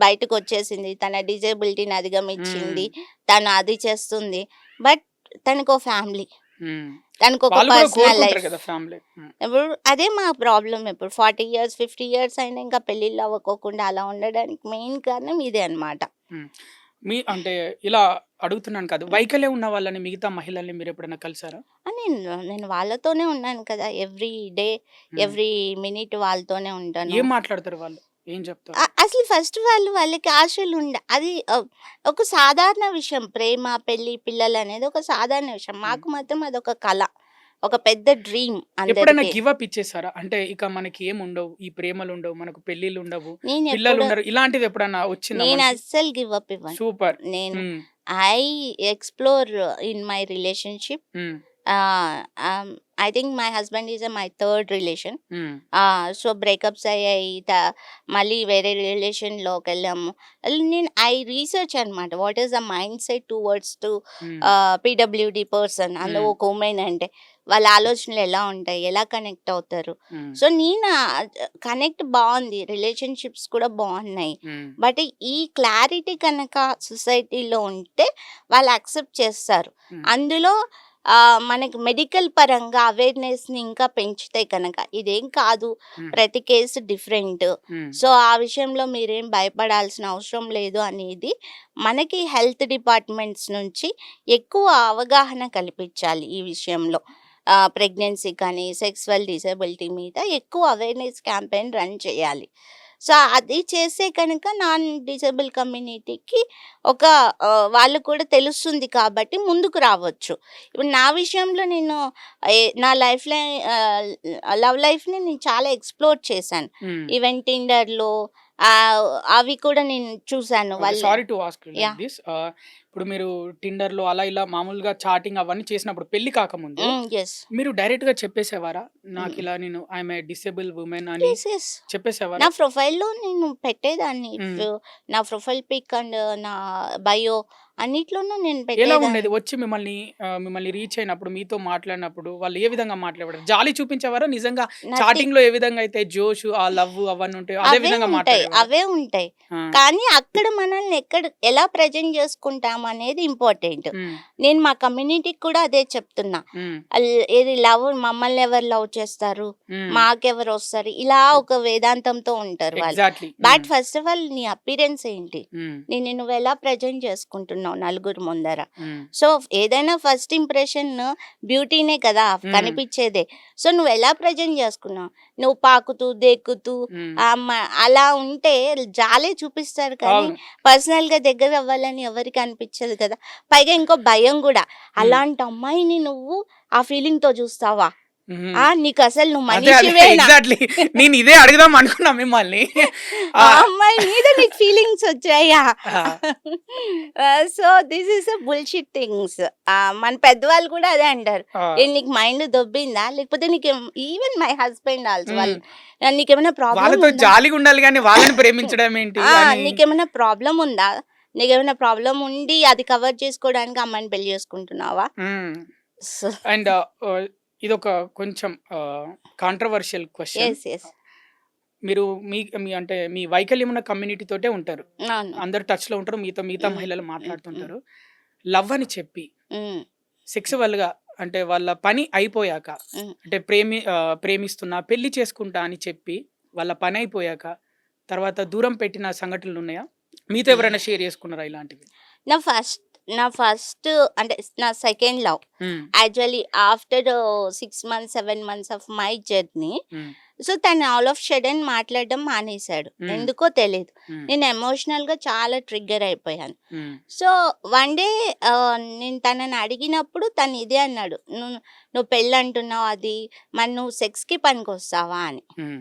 [SPEAKER 2] బయటకొచ్చేసింది. తన డిజేబిలిటీని
[SPEAKER 1] హ్మ్.
[SPEAKER 2] అధిగమించింది. తను అది చేస్తుంది. బట్ తనకో ఫ్యామిలీ.
[SPEAKER 1] హ్మ్.
[SPEAKER 2] తనకొక
[SPEAKER 1] వాళ్ళు గూడా
[SPEAKER 2] పర్సనల్
[SPEAKER 1] కోరుకుంటారు
[SPEAKER 2] లైఫ్.
[SPEAKER 1] గదా! ఫ్యామిలీ. హ్మ్.
[SPEAKER 2] ఇప్పుడు అదే మా ప్రాబ్లమ్ ఇప్పుడు 40 ఇయర్స్, 50 ఇయర్స్ అయినా ఇంకా పెళ్ళిళ్ళు అవ్వకోకుండా అలా ఉండడానికి మెయిన్ కారణం ఇదే అన్నమాట.
[SPEAKER 1] హ్మ్. అంటే ఇలా అడుగుతున్నాను కాదు. వైకల్యం ఉన్న వాళ్ళని మిగతా మహిళల్ని మీరెప్పుడైనా కలిసారా?
[SPEAKER 2] నేను నేను వాళ్ళతోనే ఉన్నాను కదా! ఎవ్రీ డే,
[SPEAKER 1] హ్మ్.
[SPEAKER 2] ఎవ్రీ మినిట్ వాళ్ళతోనే ఉంటాను.
[SPEAKER 1] ఏం మాట్లాడతారు వాళ్ళు? ఏం జెప్తారు?
[SPEAKER 2] అసలు ఫస్ట్ వాళ్ళకి అది ఒక సాధారణ విషయం. ప్రేమ, పెళ్లి, పిల్లలనేది ఒక సాధారణ విషయం.
[SPEAKER 1] హ్మ్.
[SPEAKER 2] మాకు మాత్రం అదొక కల. ఒక పెద్ద డ్రీమ్
[SPEAKER 1] ఎప్పుడైనా
[SPEAKER 2] అందరికి.
[SPEAKER 1] గివ్ అప్ ఇచ్చేసారా? అంటే ఇక మనకి ఏముండవు. ఈ ప్రేమలుండవు. మనకు పెళ్ళిళ్ళుండవు.
[SPEAKER 2] నేనెప్పుడు
[SPEAKER 1] పిల్లలుండరు. ఇలాంటిది ఎప్పుడన్నా వచ్చిందా
[SPEAKER 2] నేను
[SPEAKER 1] మనసులో?
[SPEAKER 2] అస్సలు గివ్ అప్ ఇవ్వను.
[SPEAKER 1] సూపర్.
[SPEAKER 2] నేను
[SPEAKER 1] hmm.
[SPEAKER 2] I explore in my relationship.
[SPEAKER 1] Hmm.
[SPEAKER 2] Ah, I think my husband is my third relation.
[SPEAKER 1] Hmm.
[SPEAKER 2] So, breakups అయ్యాయి. మళ్ళీ వేరే రిలేషన్‌లోకెళ్ళాము. నేను రీసెర్చ్ అనమాట. What is the mindset towards
[SPEAKER 1] hmm.
[SPEAKER 2] PWD person. అందులో
[SPEAKER 1] హ్మ్.
[SPEAKER 2] ఒక వుమెన్ అంటే, వాళ్ళ ఆలోచనలు ఎలా ఉంటాయి? ఎలా కనెక్ట్ అవుతారు?
[SPEAKER 1] హ్మ్.
[SPEAKER 2] సో, నేను కనెక్ట్ బావుంది. రిలేషన్‌షిప్స్ కూడా బావున్నాయి.
[SPEAKER 1] హ్మ్.
[SPEAKER 2] బట్ ఈ క్లారిటీ కనుక సొసైటీలో ఉంటే వాళ్ళు యాక్సెప్ట్ చేస్తారు.
[SPEAKER 1] హ్మ్.
[SPEAKER 2] అందులో మనకి మెడికల్ పరంగా అవేర్‌నెస్‌ని ఇంకా పెంచితే కనుక, ఇదేం కాదు,
[SPEAKER 1] హ్మ్.
[SPEAKER 2] ప్రతి కేసు డిఫరెంట్.
[SPEAKER 1] హ్మ్.
[SPEAKER 2] సో, ఆ విషయంలో మీరేం భయపడాల్సిన అవసరం లేదు అనేది మనకి హెల్త్ డిపార్ట్‌మెంట్స్ నుంచి ఎక్కువ అవగాహన కల్పించాలి ఈ విషయంలో. ప్రెగ్నెన్సీ కానీ, సెక్సువల్ డిజబిలిటీ మీద ఎక్కువ అవేర్‌నెస్ క్యాంపెయిన్ రన్ చేయాలి. సో, అది చేస్తే కనుక నాన్ డిజేబుల్ కమ్యూనిటీకి ఒక వాళ్ళకి కూడా తెలుస్తుంది కాబట్టి ముందుకు రావచ్చు. ఇప్పుడు నా విషయంలో నేను నా లైఫ్‌లో లవ్ లైఫ్‌ని నేను చాలా ఎక్స్‌ప్లోర్ చేశాను.
[SPEAKER 1] హ్మ్.
[SPEAKER 2] ఈవెన్ టిండర్‌లో ఆహ్, అవి కూడా నేను చూసాను.
[SPEAKER 1] Okay. Sorry to ask you like
[SPEAKER 2] yeah!
[SPEAKER 1] This. ఇప్పుడు మీరు టిండర్‌లో అలా ఇలా మామూలుగా చాటింగ్ అవన్నీ చేసినప్పుడు పెళ్లి కాకముందు
[SPEAKER 2] యెస్.
[SPEAKER 1] మీరు డైరెక్ట్‌గా చెప్పేసేవారా?
[SPEAKER 2] హ్మ్.
[SPEAKER 1] నాకిలా నేను I am a disable women అని
[SPEAKER 2] యెస్. యెస్. నా
[SPEAKER 1] చెప్పేసేవారా?
[SPEAKER 2] ప్రొఫైల్‌లో నేను పెట్టేదాన్ని.
[SPEAKER 1] హ్మ్.
[SPEAKER 2] నా ప్రొఫైల్ పిక్ అండ్ నా బయో అన్నిట్లోనూ నేను
[SPEAKER 1] ఎలా ఉండేది?
[SPEAKER 2] పెట్టేదాన్ని.
[SPEAKER 1] వచ్చి మిమ్మల్ని రీచ్ అయినప్పుడు, మీతో మాట్లాడినప్పుడు వాళ్ళు ఏ విధంగా మాట్లాడేవారు? జాలి చూపించేవారా? నిజంగా
[SPEAKER 2] నథింగ్.
[SPEAKER 1] చాటింగ్‌లో ఏ విధంగా అయితే జోషు, ఆ లవ్వు అవన్నీ ఉంటాయో అదే విధంగా మాట్లాడేవారా?
[SPEAKER 2] అవే ఉంటాయి.
[SPEAKER 1] ఆ!
[SPEAKER 2] కానీ అక్కడ మనల్ని ఎలా ప్రెజెంట్ చేసుకుంటామనేది ఇంపార్టెంట్.
[SPEAKER 1] హ్మ్.
[SPEAKER 2] నేను మా కమ్యూనిటీకి కూడా అదే చెప్తున్నా.
[SPEAKER 1] హ్మ్.
[SPEAKER 2] ఏది మమ్మల్ని ఎవరు లవ్ చేస్తారు?
[SPEAKER 1] హ్మ్.
[SPEAKER 2] మాకెవరొస్తారు? ఇలా ఒక వేదాంతంతో ఉంటారు వాళ్ళు.
[SPEAKER 1] ఎగ్జాక్ట్‌లీ.
[SPEAKER 2] బట్
[SPEAKER 1] హ్మ్.
[SPEAKER 2] ఫస్ట్ ఆఫ్ ఆల్ నీ అపియరెన్స్ ఏంటి?
[SPEAKER 1] హ్మ్.
[SPEAKER 2] నువ్వెలా ప్రెజెంట్ చేసుకుంటున్నావు నలుగురు ముందర?
[SPEAKER 1] హ్మ్.
[SPEAKER 2] సో, ఏదైనా ఫస్ట్ ఇంప్రెషన్ బ్యూటీనే కదా!
[SPEAKER 1] హ్మ్.
[SPEAKER 2] కనిపిచ్చేదే. సో, నువ్వెలా ప్రెజెంట్ చేసుకున్నావు? నువ్వు పాకుతూ, దేక్కుతూ
[SPEAKER 1] హ్మ్.
[SPEAKER 2] ఆహ్, మ అలా ఉంటే జాలే చూపిస్తారు కానీ,
[SPEAKER 1] అవును.
[SPEAKER 2] పర్సనల్‌గా దగ్గరవ్వాలని ఎవరికీ అనిపిచ్చదు కదా! పైగా ఇంకో భయం గూడా.
[SPEAKER 1] హ్మ్.
[SPEAKER 2] అలాంటి అమ్మాయిని నువ్వు ఆ ఫీలింగ్‌తో చూస్తావా?
[SPEAKER 1] హ్మ్.
[SPEAKER 2] నీకసలు నువ్వు
[SPEAKER 1] అదే.
[SPEAKER 2] మనిషివేనా?
[SPEAKER 1] ఎగ్జాక్ట్‌లీ. నేను ఇదే అడుగుదాం అనుకున్నా మిమ్మల్ని.
[SPEAKER 2] ఆ
[SPEAKER 1] ఆహ్,
[SPEAKER 2] అమ్మాయి మీద నీకు ఫీలింగ్స్ వచ్చాయా?
[SPEAKER 1] ఆ!
[SPEAKER 2] So, this is a bullshit things. మన పెద్దవాళ్ళు కూడా అదే అంటారు.
[SPEAKER 1] ఆ!
[SPEAKER 2] నీకు మైండ్ దొబ్బిందా? లేకపోతే ఈవెన్ మై హస్బెండ్ ఆల్సో
[SPEAKER 1] హ్మ్.
[SPEAKER 2] నీకేమైనా ప్రాబ్లమ్
[SPEAKER 1] వాళ్ళతో
[SPEAKER 2] ఉందా?
[SPEAKER 1] జాలిగుండాలి గానీ వాళ్ళని ప్రేమించడం ఏంటి అని.
[SPEAKER 2] నీకేమైనా ప్రాబ్లమ్ ఉందా? నీకేమైనా ప్రాబ్లమ్ ఉండి అది కవర్ చేసుకోవడానికి అమ్మాయిని పెళ్లి చేసుకుంటున్నావా?
[SPEAKER 1] హ్మ్.
[SPEAKER 2] సో
[SPEAKER 1] అండ్ ఇదొక కొంచెం కాంట్రోవర్షియల్ క్వెషన్.
[SPEAKER 2] యెస్. యెస్.
[SPEAKER 1] మీరు మీ మీ అంటే మీ వైకల్యం ఉన్న కమ్యూనిటీ తోటే ఉంటారు.
[SPEAKER 2] అవును.
[SPEAKER 1] అందరూ టచ్‌లో ఉంటారు. మిగతా
[SPEAKER 2] హ్మ్.
[SPEAKER 1] మహిళలు
[SPEAKER 2] హ్మ్. హ్మ్.
[SPEAKER 1] మాట్లాడుతుంటారు. లవ్ అని చెప్పి
[SPEAKER 2] హ్మ్.
[SPEAKER 1] సెక్సువల్‌గా అంటే వాళ్ళ పని అయిపోయాక
[SPEAKER 2] హ్మ్.
[SPEAKER 1] అంటే ప్రేమిస్తున్నా, పెళ్లి చేసుకుంటా అని చెప్పి వాళ్ళ పని అయిపోయాక తర్వాత దూరం పెట్టిన సంఘటనలున్నాయా? మీతో ఎవరైనా షేర్ చేసుకున్నారా ఇలాంటివి?
[SPEAKER 2] నా ఫస్ట్ నా ఫస్ట్ అంటే నా సెకండ్ లవ్.
[SPEAKER 1] హ్మ్.
[SPEAKER 2] Actually after 6 months, 7 months of my journey.
[SPEAKER 1] హ్మ్.
[SPEAKER 2] సో, తను ఆల్ ఆఫ్ సడెన్ మాట్లాడడం మానేశాడు.
[SPEAKER 1] హ్మ్.
[SPEAKER 2] ఎందుకో తెలీదు.
[SPEAKER 1] హ్మ్.
[SPEAKER 2] నేను ఎమోషనల్‌గా చాలా ట్రిగ్గర్ అయిపోయాను.
[SPEAKER 1] హ్మ్.
[SPEAKER 2] సో, వన్ డే నేను తనని అడిగినప్పుడు తను ఇదే అన్నాడు. నువ్వు పెళ్ళంటున్నావు అది, మరి నువ్వు సెక్స్‌కి పనికొస్తావా అని.
[SPEAKER 1] హ్మ్.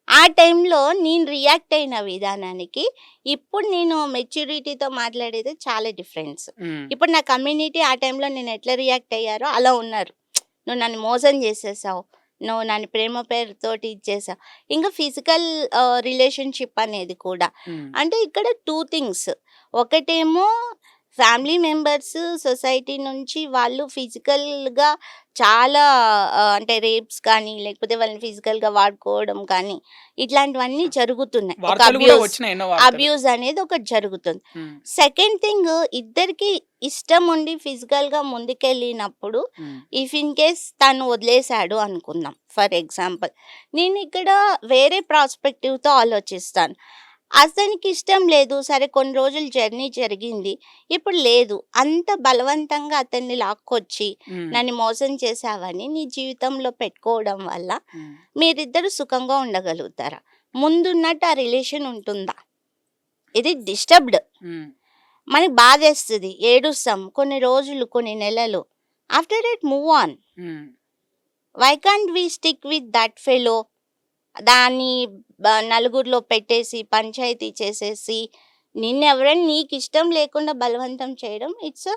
[SPEAKER 2] ఆ టైంలో నేను రియాక్ట్ అయిన విధానానికి, ఇప్పుడు నేను మెచ్యూరిటీతో మాట్లాడేది చాలా డిఫరెన్స్.
[SPEAKER 1] హ్మ్.
[SPEAKER 2] ఇప్పుడు నా కమ్యూనిటీ ఆ టైంలో నేను ఎట్లా రియాక్ట్ అయ్యారో అలా ఉన్నారు. నువ్వు నన్ను మోసం చేసేసావు. నువ్వు నన్ను ప్రేమ పేరుతోటి ఇచ్చేసావు. ఇంకా ఫిజికల్ రిలేషన్‌షిప్ అనేది కూడా.
[SPEAKER 1] హ్మ్.
[SPEAKER 2] అంటే ఇక్కడ 2 థింగ్స్. ఒకటేమో ఫ్యామిలీ మెంబర్స్, సొసైటీ నుంచి వాళ్ళు ఫిజికల్‌గా చాలా అంటే రేప్స్ కానీ, లేకపోతే వాళ్ళని ఫిజికల్‌గా వాడుకోవడం కానీ, ఇట్లాంటివన్నీ జరుగుతున్నాయి. ఒక
[SPEAKER 1] వార్తలు కూడా వచ్చినాయి ఎన్నో వార్తలు.
[SPEAKER 2] అబ్యూజ్ అనేది ఒకటి జరుగుతుంది.
[SPEAKER 1] హ్మ్.
[SPEAKER 2] సెకండ్ థింగ్, ఇద్దరికి ఇష్టం ఉండి ఫిజికల్‌గా ముందుకెళ్ళినప్పుడు,
[SPEAKER 1] హ్మ్.
[SPEAKER 2] ఇఫ్ ఇన్ కేస్ తను వదిలేసాడు అనుకుందాం ఫర్ ఎగ్జాంపుల్. నేను ఇక్కడ వేరే ప్రాస్పెక్టివ్‌తో ఆలోచిస్తాను. అతనికి ఇష్టం లేదు. సరే కొన్ని రోజులు జర్నీ జరిగింది. ఇప్పుడు లేదు. అంత బలవంతంగా అతన్ని లాక్కొచ్చి
[SPEAKER 1] హ్మ్.
[SPEAKER 2] నన్ను మోసం చేశావని నీ జీవితంలో పెట్టుకోవడం వల్ల
[SPEAKER 1] హ్మ్.
[SPEAKER 2] మీరిద్దరు సుఖంగా ఉండగలుగుతారా? ముందున్నట్టు ఆ రిలేషన్ ఉంటుందా? ఇది డిస్టర్బ్డ్.
[SPEAKER 1] హ్మ్.
[SPEAKER 2] మనకి బాధేస్తది. ఏడుస్తాం. కొన్ని రోజులు, కొన్ని నెలలు. After that move on.
[SPEAKER 1] Hmm.
[SPEAKER 2] Why can't we stick with that fellow? దాన్ని నలుగురిలో పెట్టేసి, పంచాయతీ చేసేసి, నిన్నెవరైనా నీకిష్టం లేకుండా బలవంతం చేయడం ఇట్స్ అ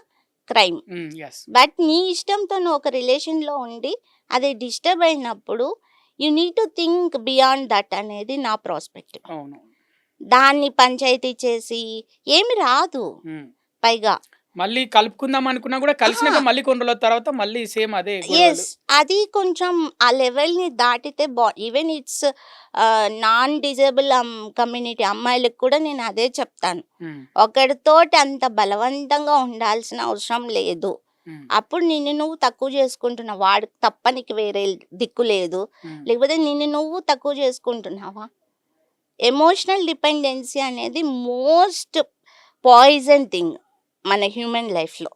[SPEAKER 2] క్రైమ్.
[SPEAKER 1] హ్మ్. యెస్.
[SPEAKER 2] బట్ నీ ఇష్టంతో నువ్వు ఒక రిలేషన్‌లో ఉండి, అది డిస్టర్బ్ అయినప్పుడు, you need to think beyond that అనేది నా ప్రాస్పెక్టివ్.
[SPEAKER 1] అవును.
[SPEAKER 2] దాన్ని పంచాయతీ చేసి ఏమి రాదు
[SPEAKER 1] హ్మ్.
[SPEAKER 2] పైగా.
[SPEAKER 1] మళ్ళీ కలుపుకుందాం అనుకున్నా కూడా కలిసినాక
[SPEAKER 2] అహా!
[SPEAKER 1] మళ్ళీ కొన్ని రోజుల తర్వాత మళ్ళీ సేమ్ అదే గొడవలు.
[SPEAKER 2] యెస్. అది కొంచెం ఆ లెవెల్‌ని దాటితే even it's non disable community అమ్మాయిలకి కూడా నేను అదే చెప్తాను.
[SPEAKER 1] హ్మ్.
[SPEAKER 2] ఒకడితోటి అంత బలవంతంగా ఉండాల్సిన అవసరం లేదు.
[SPEAKER 1] హ్మ్.
[SPEAKER 2] అప్పుడు నిన్ను నువ్వు తక్కువ చేసుకుంటున్నావు. వాడికి తప్ప నీకు వేరే దిక్కు లేదు.
[SPEAKER 1] హ్మ్.
[SPEAKER 2] లేకపోతే నిన్ను నువ్వు తక్కువ చేసుకుంటున్నావా? ఎమోషనల్ డిపెండెన్సీ అనేది మోస్ట్ పాయిజన్ థింగ్ మన హ్యూమన్ లైఫ్‌లో.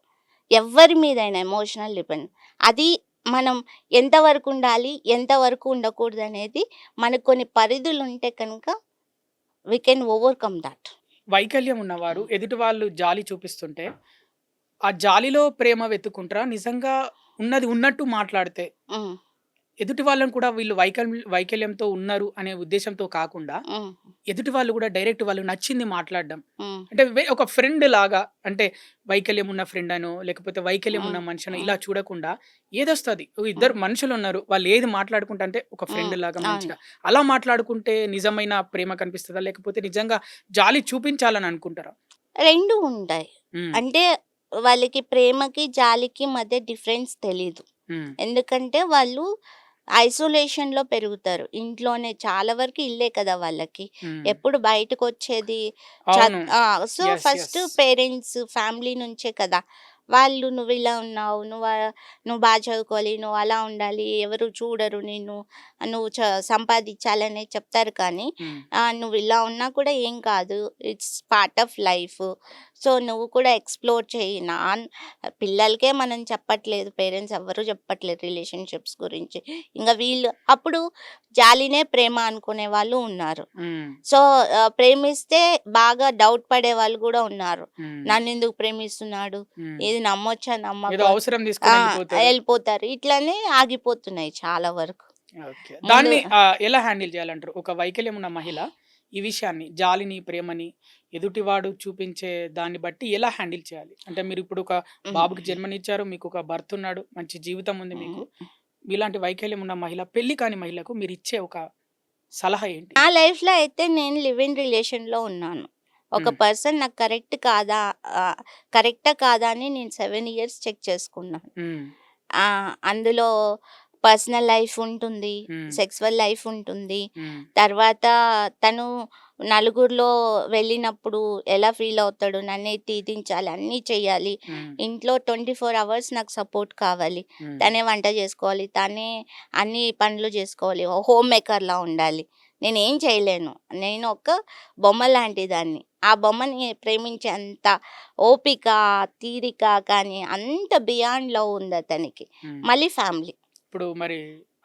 [SPEAKER 2] ఎవ్వరి మీదైనా ఎమోషనల్ డిపెండ్. అది మనం ఎంతవరకు ఉండాలి, ఎంతవరకు ఉండకూడదనేది మనకు కొన్ని పరిధులుంటే కనుక వి కెన్ ఓవర్‌కమ్ దట్.
[SPEAKER 1] వైకల్యం ఉన్నవారు ఎదుటి వాళ్ళు జాలి చూపిస్తుంటే, ఆ జాలిలో ప్రేమ వెతుక్కుంటారా? నిజంగా ఉన్నది ఉన్నట్టు మాట్లాడితే,
[SPEAKER 2] హ్మ్.
[SPEAKER 1] ఎదుటి వాళ్ళని కూడా వీళ్ళు వైకల్యంతో ఉన్నారు అనే ఉద్దేశ్యంతో కాకుండా,
[SPEAKER 2] హ్మ్.
[SPEAKER 1] ఎదుటి వాళ్ళు కూడా డైరెక్ట్ వాళ్ళకి నచ్చింది మాట్లాడడం.
[SPEAKER 2] హ్మ్.
[SPEAKER 1] అంటే ఒక ఫ్రెండ్ లాగా అంటే వైకల్యం ఉన్న ఫ్రెండ్ అనో, లేకపోతే వైకల్యం ఉన్న
[SPEAKER 2] హ్మ్.
[SPEAKER 1] మనిషినో
[SPEAKER 2] హ్మ్.
[SPEAKER 1] ఇలా చూడకుండా ఏదొస్తది ఇద్దరు
[SPEAKER 2] హ్మ్.
[SPEAKER 1] మనుషులున్నారు. వాళ్ళు ఏది మాట్లాడుకుంటా అంటే ఒక ఫ్రెండ్
[SPEAKER 2] హ్మ్.
[SPEAKER 1] లాగా
[SPEAKER 2] అవును.
[SPEAKER 1] మంచిగా అలా మాట్లాడుకుంటే నిజమైన ప్రేమ కనిపిస్తదా? లేకపోతే నిజంగా జాలి చూపించాలని అనుకుంటారా?
[SPEAKER 2] 2 ఉంటాయి.
[SPEAKER 1] హ్మ్.
[SPEAKER 2] అంటే వాళ్ళకి ప్రేమకి, జాలికి మధ్య డిఫరెన్స్ తెలీదు.
[SPEAKER 1] హ్మ్.
[SPEAKER 2] ఎందుకంటే వాళ్ళు ఐసోలేషన్‌లో పెరుగుతారు. ఇంట్లోనే చాలా వరకు ఇల్లే కదా వాళ్ళకి.
[SPEAKER 1] హ్మ్.
[SPEAKER 2] ఎప్పుడు బయటకొచ్చేది
[SPEAKER 1] అవును.
[SPEAKER 2] ఆ! So,
[SPEAKER 1] yes.
[SPEAKER 2] First
[SPEAKER 1] yes.
[SPEAKER 2] Parents, family నుంచే కదా! వాళ్ళు నువ్విలా ఉన్నావు, నువ్వు బా చదువుకోవాలి, నువ్వు అలా ఉండాలి, ఎవరు చూడరు నిన్ను, నువ్వు సంపాదించాలనే చెప్తారు కానీ,
[SPEAKER 1] హ్మ్.
[SPEAKER 2] నువ్విలా ఉన్నా కూడా ఏం కాదు. It's part of life. So, నువ్వు కూడా ఎక్స్‌ప్లోర్ చెయ్యి. పిల్లలకే మనం చెప్పట్లేదు. పేరెంట్స్ ఎవ్వరు చెప్పట్లేదు రిలేషన్‌షిప్స్ గురించి. ఇంగ వీళ్ళు అప్పుడు జాలినే ప్రేమ అనుకునే వాళ్ళు ఉన్నారు.
[SPEAKER 1] హ్మ్.
[SPEAKER 2] సో, ప్రేమిస్తే బాగా డౌట్ పడేవాళ్ళు గూడా ఉన్నారు.
[SPEAKER 1] హ్మ్.
[SPEAKER 2] నన్నెందుకు ప్రేమిస్తున్నాడు?
[SPEAKER 1] హ్మ్.
[SPEAKER 2] ఇది నమ్మొచ్చా?
[SPEAKER 1] ఏదో
[SPEAKER 2] నమ్మకూడదా?
[SPEAKER 1] అవసరం
[SPEAKER 2] ఆ!
[SPEAKER 1] తీసుకొని ఎళ్ళిపోతారు.
[SPEAKER 2] ఎళ్ళిపోతారు. ఇట్లనే ఆగిపోతున్నాయి చాలా వరకు.
[SPEAKER 1] ఓకే.
[SPEAKER 2] ముందు
[SPEAKER 1] దాన్ని ఎలా హ్యాండిల్ చేయాలంటారు? ఒక వైకల్యం ఉన్న మహిళ ఈ విషయాన్ని జాలిని, ప్రేమని ఎదుటివాడు చూపించే దాన్ని బట్టి ఎలా హ్యాండిల్ చేయాలి? అంటే మీరిప్పుడు ఒక
[SPEAKER 2] హ్మ్.
[SPEAKER 1] బాబుకి జన్మనిచ్చారు. మీకొక భర్త ఉన్నాడు. మంచి జీవితం ఉంది మీకు.
[SPEAKER 2] హ్మ్.
[SPEAKER 1] మీలాంటి వైకల్యం ఉన్న మహిళ, పెళ్లి కాని మహిళకు మీరిచ్చే ఒక సలహా ఏంటి?
[SPEAKER 2] నా లైఫ్‌లో అయితే నేను లివ్ ఇన్ రిలేషన్‌లో ఉన్నాను. ఒక
[SPEAKER 1] హ్మ్.
[SPEAKER 2] పర్సన్ నాకు కరెక్టా కాదా అని నేను 7 ఇయర్స్ చెక్ చేసుకున్నాను.
[SPEAKER 1] హ్మ్.
[SPEAKER 2] అందులో పర్సనల్ లైఫ్ ఉంటుంది.
[SPEAKER 1] హ్మ్.
[SPEAKER 2] సెక్సువల్ లైఫ్ ఉంటుంది.
[SPEAKER 1] హ్మ్.
[SPEAKER 2] తర్వాత తను నలుగురిలో వెళ్ళినప్పుడు ఎలా ఫీల్ అవుతాడు? నన్నే తీదించాలి, అన్నీ చెయ్యాలి.
[SPEAKER 1] హ్మ్.
[SPEAKER 2] ఇంట్లో 24 అవర్స్ నాకు సపోర్ట్ కావాలి.
[SPEAKER 1] హ్మ్.
[SPEAKER 2] తనే వంట చేసుకోవాలి. తనే అన్ని పనులు చేసుకోవాలి. హోమ్ మేకర్‌లా ఉండాలి. నేనేం చేయలేను. నేను ఒక బొమ్మ లాంటి దాన్ని. ఆ బొమ్మని ప్రేమించేంత ఓపిక, తీరిక కానీ అంత బియాండ్ లవ్ ఉంది అతనికి.
[SPEAKER 1] ఉమ్.
[SPEAKER 2] మళ్ళీ ఫ్యామిలీ.
[SPEAKER 1] ఇప్పుడు మరి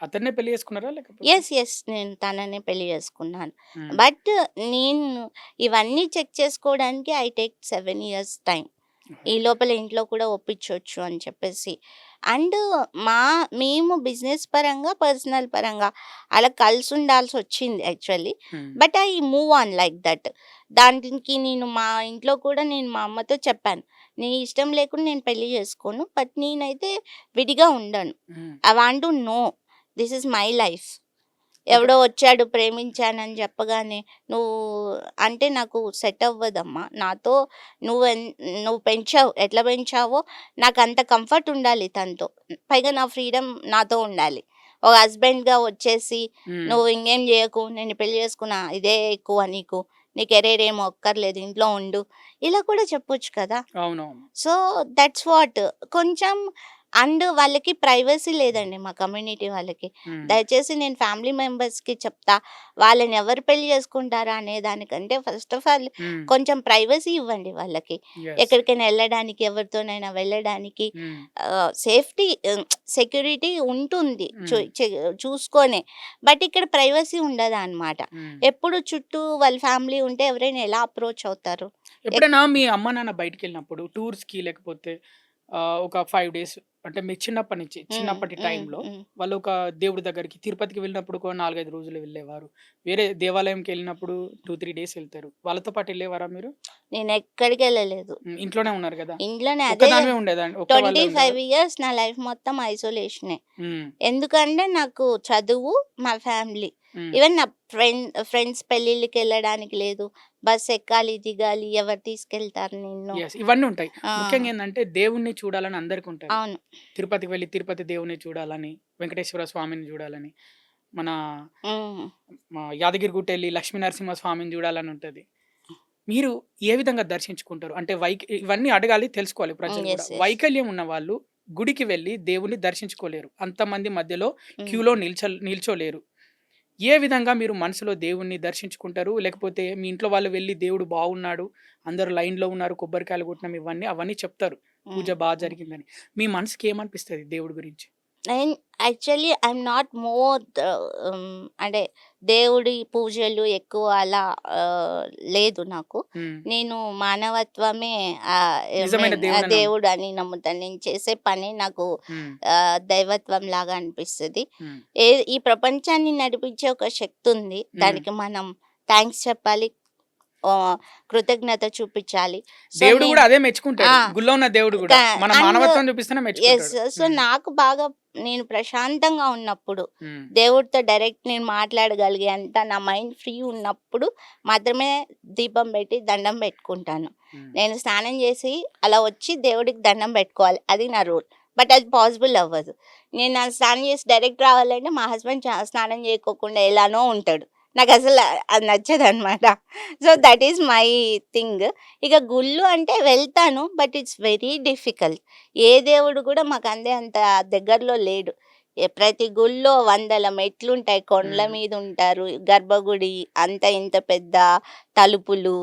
[SPEAKER 1] అతన్నే పెళ్లి చేసుకున్నారా లేకపోతే?
[SPEAKER 2] యెస్. నేను తననే పెళ్లి చేసుకున్నాను.
[SPEAKER 1] ఉమ్.
[SPEAKER 2] బట్ నేను ఇవన్నీ చెక్ చేసుకోవడానికి ఐ టేక్ 7 ఇయర్స్ టైం. ఈ లోపల ఇంట్లో కూడా ఒప్పించొచ్చు అని చెప్పేసి. అండ్ మేము బిజినెస్ పరంగా, పర్సనల్ పరంగా అలా కలిసి ఉండాల్సొచ్చింది actually.
[SPEAKER 1] Um.
[SPEAKER 2] But I move on like that. దానికి నేను మా ఇంట్లో కూడా నేను మా అమ్మతో చెప్పాను. నీ ఇష్టం లేకుండా నేను పెళ్లి చేసుకోను. బట్ నేనైతే విడిగా ఉండను.
[SPEAKER 1] Um.
[SPEAKER 2] I want to know this is my life. ఎవడో వచ్చాడు ప్రేమించానని చెప్పగానే నువ్వు అంటే నాకు సెట్ అవ్వదమ్మా. నాతో నువ్వు పెంచావు, ఎట్లా పెంచావో నాకు అంత కంఫర్ట్ ఉండాలి తనతో. పైగా నా ఫ్రీడమ్ నాతో ఉండాలి. ఒక హస్బెండ్గా వచ్చేసి
[SPEAKER 1] ఉమ్.
[SPEAKER 2] నువ్వు ఇంకేం చేయకు, నేను పెళ్లి చేసుకున్నా, ఇదే ఎక్కువ నీకు, నీ కెరీర్ ఏమో అక్కర్లేదు, ఇంట్లో ఉండు, ఇలా కూడా చెప్పొచ్చు కదా.
[SPEAKER 1] అవునవును.
[SPEAKER 2] So that's what. కొంచెం అండ్ వాళ్ళకి ప్రైవసీ లేదండి మా కమ్యూనిటీ వాళ్ళకి.
[SPEAKER 1] ఉమ్.
[SPEAKER 2] దయచేసి నేను ఫ్యామిలీ మెంబర్స్కి చెప్తా, వాళ్ళని ఎవరు పెళ్లి చేసుకుంటారా అనే దానికంటే ఫస్ట్ ఆఫ్ ఆల్
[SPEAKER 1] ఉమ్.
[SPEAKER 2] కొంచెం ప్రైవసీ ఇవ్వండి వాళ్ళకి.
[SPEAKER 1] Yes.
[SPEAKER 2] ఎక్కడికైనా వెళ్ళడానికి, ఎవరితోనైనా వెళ్ళడానికి
[SPEAKER 1] ఉమ్.
[SPEAKER 2] సేఫ్టీ, సెక్యూరిటీ ఉంటుంది
[SPEAKER 1] ఉమ్.
[SPEAKER 2] చూసుకొనే. బట్ ఇక్కడ ప్రైవసీ ఉండదు అనమాట.
[SPEAKER 1] ఉమ్.
[SPEAKER 2] ఎప్పుడు చుట్టూ వాళ్ళ ఫ్యామిలీ ఉంటే ఎవరైనా ఎలా అప్రోచ్ అవుతారు?
[SPEAKER 1] ఎప్పుడైనా మీ అమ్మ నాన్న బయటికి వెళ్ళినప్పుడు టూర్స్కి లేకపోతే ఒక 5 days అంటే మీ చిన్నప్పటి టైంలో వాళ్ళు ఒక దేవుడి దగ్గరికి తిరుపతికి వెళ్ళినప్పుడు ఒక 4-5 రోజులు వెళ్ళేవారు. వేరే దేవాలయంకి వెళ్ళినప్పుడు 2-3 days వెళ్తారు. వాళ్ళతో పాటు వెళ్ళేవారా మీరు?
[SPEAKER 2] నేను ఎక్కడికి వెళ్ళలేదు.
[SPEAKER 1] ఇంట్లోనే ఉన్నారు కదా?
[SPEAKER 2] ఇంట్లోనే అదే
[SPEAKER 1] ఒక్కదానివే ఉండేదాన్ని? ఒక్క వాళ్ళే
[SPEAKER 2] 25 ఇయర్స్ నా లైఫ్ మొత్తం ఐసోలేషనే.
[SPEAKER 1] ఉమ్.
[SPEAKER 2] ఎందుకంటే నాకు చదువు, మా ఫ్యామిలీ.
[SPEAKER 1] ఉమ్.
[SPEAKER 2] ఈవెన్ నా ఫ్రెండ్స్ పెళ్ళిళ్ళకి వెళ్ళడానికి లేదు. బస్ ఎక్కాలి, దిగాలి, ఎవరు తీసుకెళ్తారు నిన్ను?
[SPEAKER 1] Yes, ఇవన్నీ ఉంటాయి.
[SPEAKER 2] ఆ,
[SPEAKER 1] ముఖ్యంగా ఏంటంటే దేవుణ్ణి చూడాలని అందరికి ఉంటుంది.
[SPEAKER 2] అవును.
[SPEAKER 1] తిరుపతికి వెళ్ళి తిరుపతి దేవుని చూడాలని, వెంకటేశ్వర స్వామిని చూడాలని, మన
[SPEAKER 2] ఉమ్.
[SPEAKER 1] యాదగిరి గుట్ట వెళ్ళి లక్ష్మీ నరసింహ స్వామిని చూడాలని ఉంటుంది. మీరు ఏ విధంగా దర్శించుకుంటారు? అంటే ఇవన్నీ అడగాలి, తెలుసుకోవాలి ప్రజలు కూడా.
[SPEAKER 2] Yes.
[SPEAKER 1] వైకల్యం ఉన్న వాళ్ళు గుడికి వెళ్ళి దేవుని దర్శించుకోలేరు. అంతమంది మధ్యలో
[SPEAKER 2] ఉమ్.
[SPEAKER 1] క్యూలో నిల్చోలేరు. ఏ విధంగా మీరు మనసులో దేవుణ్ణి దర్శించుకుంటారు? లేకపోతే మీ ఇంట్లో వాళ్ళు వెళ్ళి దేవుడు బాగున్నాడు, అందరూ లైన్లో ఉన్నారు, కొబ్బరికాయలు కొట్టినాం, అవన్నీ చెప్తారు, పూజ బాగా జరిగిందని. మీ మనసుకి ఏమనిపిస్తుంది దేవుడి గురించి?
[SPEAKER 2] నేను యాక్చువల్లీ ఐఎమ్ నాట్ మోర్ అంటే దేవుడి పూజలు ఎక్కువ అలా లేదు నాకు.
[SPEAKER 1] ఉమ్.
[SPEAKER 2] నేను మానవత్వమే
[SPEAKER 1] నిజమైన దేవుడని
[SPEAKER 2] దేవుడు అని నమ్ముతాను. నేను చేసే పని నాకు
[SPEAKER 1] ఉమ్.
[SPEAKER 2] దైవత్వం లాగా అనిపిస్తుంది.
[SPEAKER 1] ఉమ్.
[SPEAKER 2] ఈ ప్రపంచాన్ని నడిపించే ఒక శక్తి ఉంది. దానికి మనం థ్యాంక్స్ చెప్పాలి, కృతజ్ఞత చూపించాలి. సో
[SPEAKER 1] దేవుడు
[SPEAKER 2] నేను
[SPEAKER 1] కూడా అదే మెచ్చుకుంటాడు.
[SPEAKER 2] ఆ,
[SPEAKER 1] గుళ్ళో ఉన్న దేవుడు కూడా మన
[SPEAKER 2] అండ్
[SPEAKER 1] మానవత్వం చూపిస్తేనే
[SPEAKER 2] ఎస్.
[SPEAKER 1] మెచ్చుకుంటాడు.
[SPEAKER 2] సో నాకు బాగా నేను ప్రశాంతంగా ఉన్నప్పుడు,
[SPEAKER 1] ఉమ్.
[SPEAKER 2] దేవుడితో డైరెక్ట్ నేను మాట్లాడగలిగేంత నా మైండ్ ఫ్రీ ఉన్నప్పుడు మాత్రమే దీపం పెట్టి దండం పెట్టుకుంటాను.
[SPEAKER 1] ఉమ్.
[SPEAKER 2] నేను స్నానం చేసి అలా వచ్చి దేవుడికి దండం పెట్టుకోవాలి, అది నా రూల్. బట్ అది పాసిబుల్ అవ్వదు. నేను నా స్నానం చేసి డైరెక్ట్ రావాలంటే మా హస్బెండ్ స్నానం చేయకోకుండా ఎలానో ఉంటాడు. నాకు అసలు అది నచ్చదు అనమాట. So that is my thing. ఇక గుళ్ళు అంటే వెళ్తాను, బట్ ఇట్స్ వెరీ డిఫికల్ట్. ఏ దేవుడు కూడా మాకు అంత దగ్గరలో లేడు. ప్రతి గుళ్ళో 100 మెట్లుంటాయి, కొండల
[SPEAKER 1] ఉమ్.
[SPEAKER 2] మీద ఉంటారు, గర్భగుడి అంత ఇంత పెద్ద తలుపులు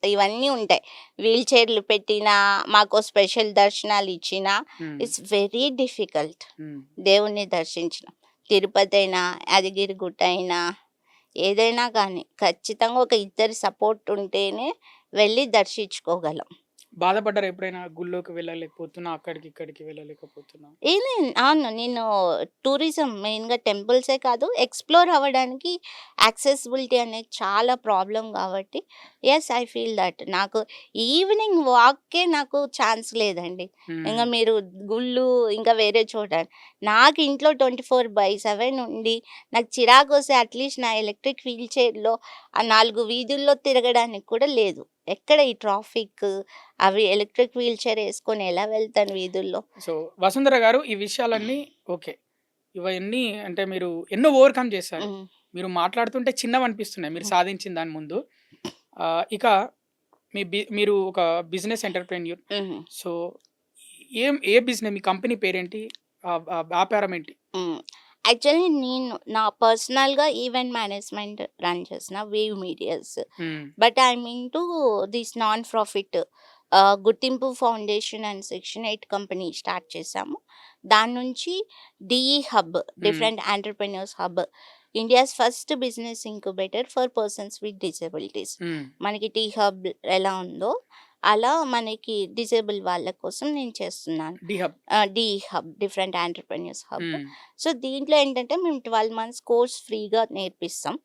[SPEAKER 2] ఇవన్నీ ఉంటాయి. వీల్ చైర్లు పెట్టినా, మాకు స్పెషల్ దర్శనాలు ఇచ్చినా
[SPEAKER 1] ఉమ్.
[SPEAKER 2] ఇట్స్ వెరీ డిఫికల్ట్
[SPEAKER 1] ఉమ్.
[SPEAKER 2] దేవుణ్ణి దర్శించడం. తిరుపతి అయినా, యాదగిరి గుట్ట అయినా, ఏదైనా కానీ ఖచ్చితంగా ఒక ఇద్దరి సపోర్ట్ ఉంటేనే వెళ్ళి దర్శించుకోగలం.
[SPEAKER 1] బాధపడ్డారు ఎప్పుడైనా? గుళ్ళోకి వెళ్ళలేకపోతున్నా, అక్కడికి ఇక్కడికి వెళ్ళలేకపోతున్నా?
[SPEAKER 2] అవును. నేను టూరిజం మెయిన్గా టెంపుల్సే కాదు, ఎక్స్ప్లోర్ అవ్వడానికి యాక్సెసిబిలిటీ అనేది చాలా ప్రాబ్లం కాబట్టి ఎస్ ఐ ఫీల్ దట్. నాకు ఈవినింగ్ వాక్కే నాకు ఛాన్స్ లేదండి. ఇంకా
[SPEAKER 1] ఉమ్.
[SPEAKER 2] మీరు గుళ్ళు ఇంకా వేరే చూడండి. నాకు ఇంట్లో 24/7 ఉండి నాకు చిరాకు వస్తే అట్లీస్ట్ నా ఎలక్ట్రిక్ వీల్ చైర్లో ఆ 4 వీధుల్లో తిరగడానికి కూడా లేదు. ఎక్కడ ఈ ట్రాఫిక్, అవి ఎలక్ట్రిక్ వీల్ చైర్ వేసుకొని ఎలా వెళ్తాను వీధుల్లో?
[SPEAKER 1] సో వసుంధర గారు, ఈ విషయాలన్నీ ఓకే, ఇవన్నీ అంటే మీరు ఎన్నో ఓవర్కమ్ చేశారు.
[SPEAKER 2] ఉమ్,
[SPEAKER 1] మీరు మాట్లాడుతుంటే చిన్నవి అనిపిస్తున్నాయి మీరు సాధించిన దాని ముందు. ఇక మీరు ఒక బిజినెస్ ఎంటర్ప్రెన్యూర్.
[SPEAKER 2] ఉమ్,
[SPEAKER 1] సో ఏ బిజినెస్, మీ కంపెనీ పేరేంటి, వ్యాపారం ఏంటి?
[SPEAKER 2] ఉమ్. యాక్చువల్లీ నేను నా పర్సనల్‌గా ఈవెంట్ మేనేజ్మెంట్ రన్ చేసిన Wave Medias.
[SPEAKER 1] Hmm.
[SPEAKER 2] But I'm into this non profit Gurthimpu foundation and section 8 company start చేశాము. దాని నుంచి DE Hub,
[SPEAKER 1] hmm.
[SPEAKER 2] Different entrepreneurs hub, India's first business incubator for persons with disabilities.
[SPEAKER 1] Hmm.
[SPEAKER 2] మనకి tea hub ఎలా ఉందో అలా మనకి disable వాళ్ళ కోసం నేను చేస్తున్నాను.
[SPEAKER 1] D hub.
[SPEAKER 2] DE hub, different entrepreneurs hub.
[SPEAKER 1] Hmm.
[SPEAKER 2] So, దీంట్లో ఏంటంటే మేము 12 మంత్స్ కోర్స్ ఫ్రీగా నేర్పిస్తాం.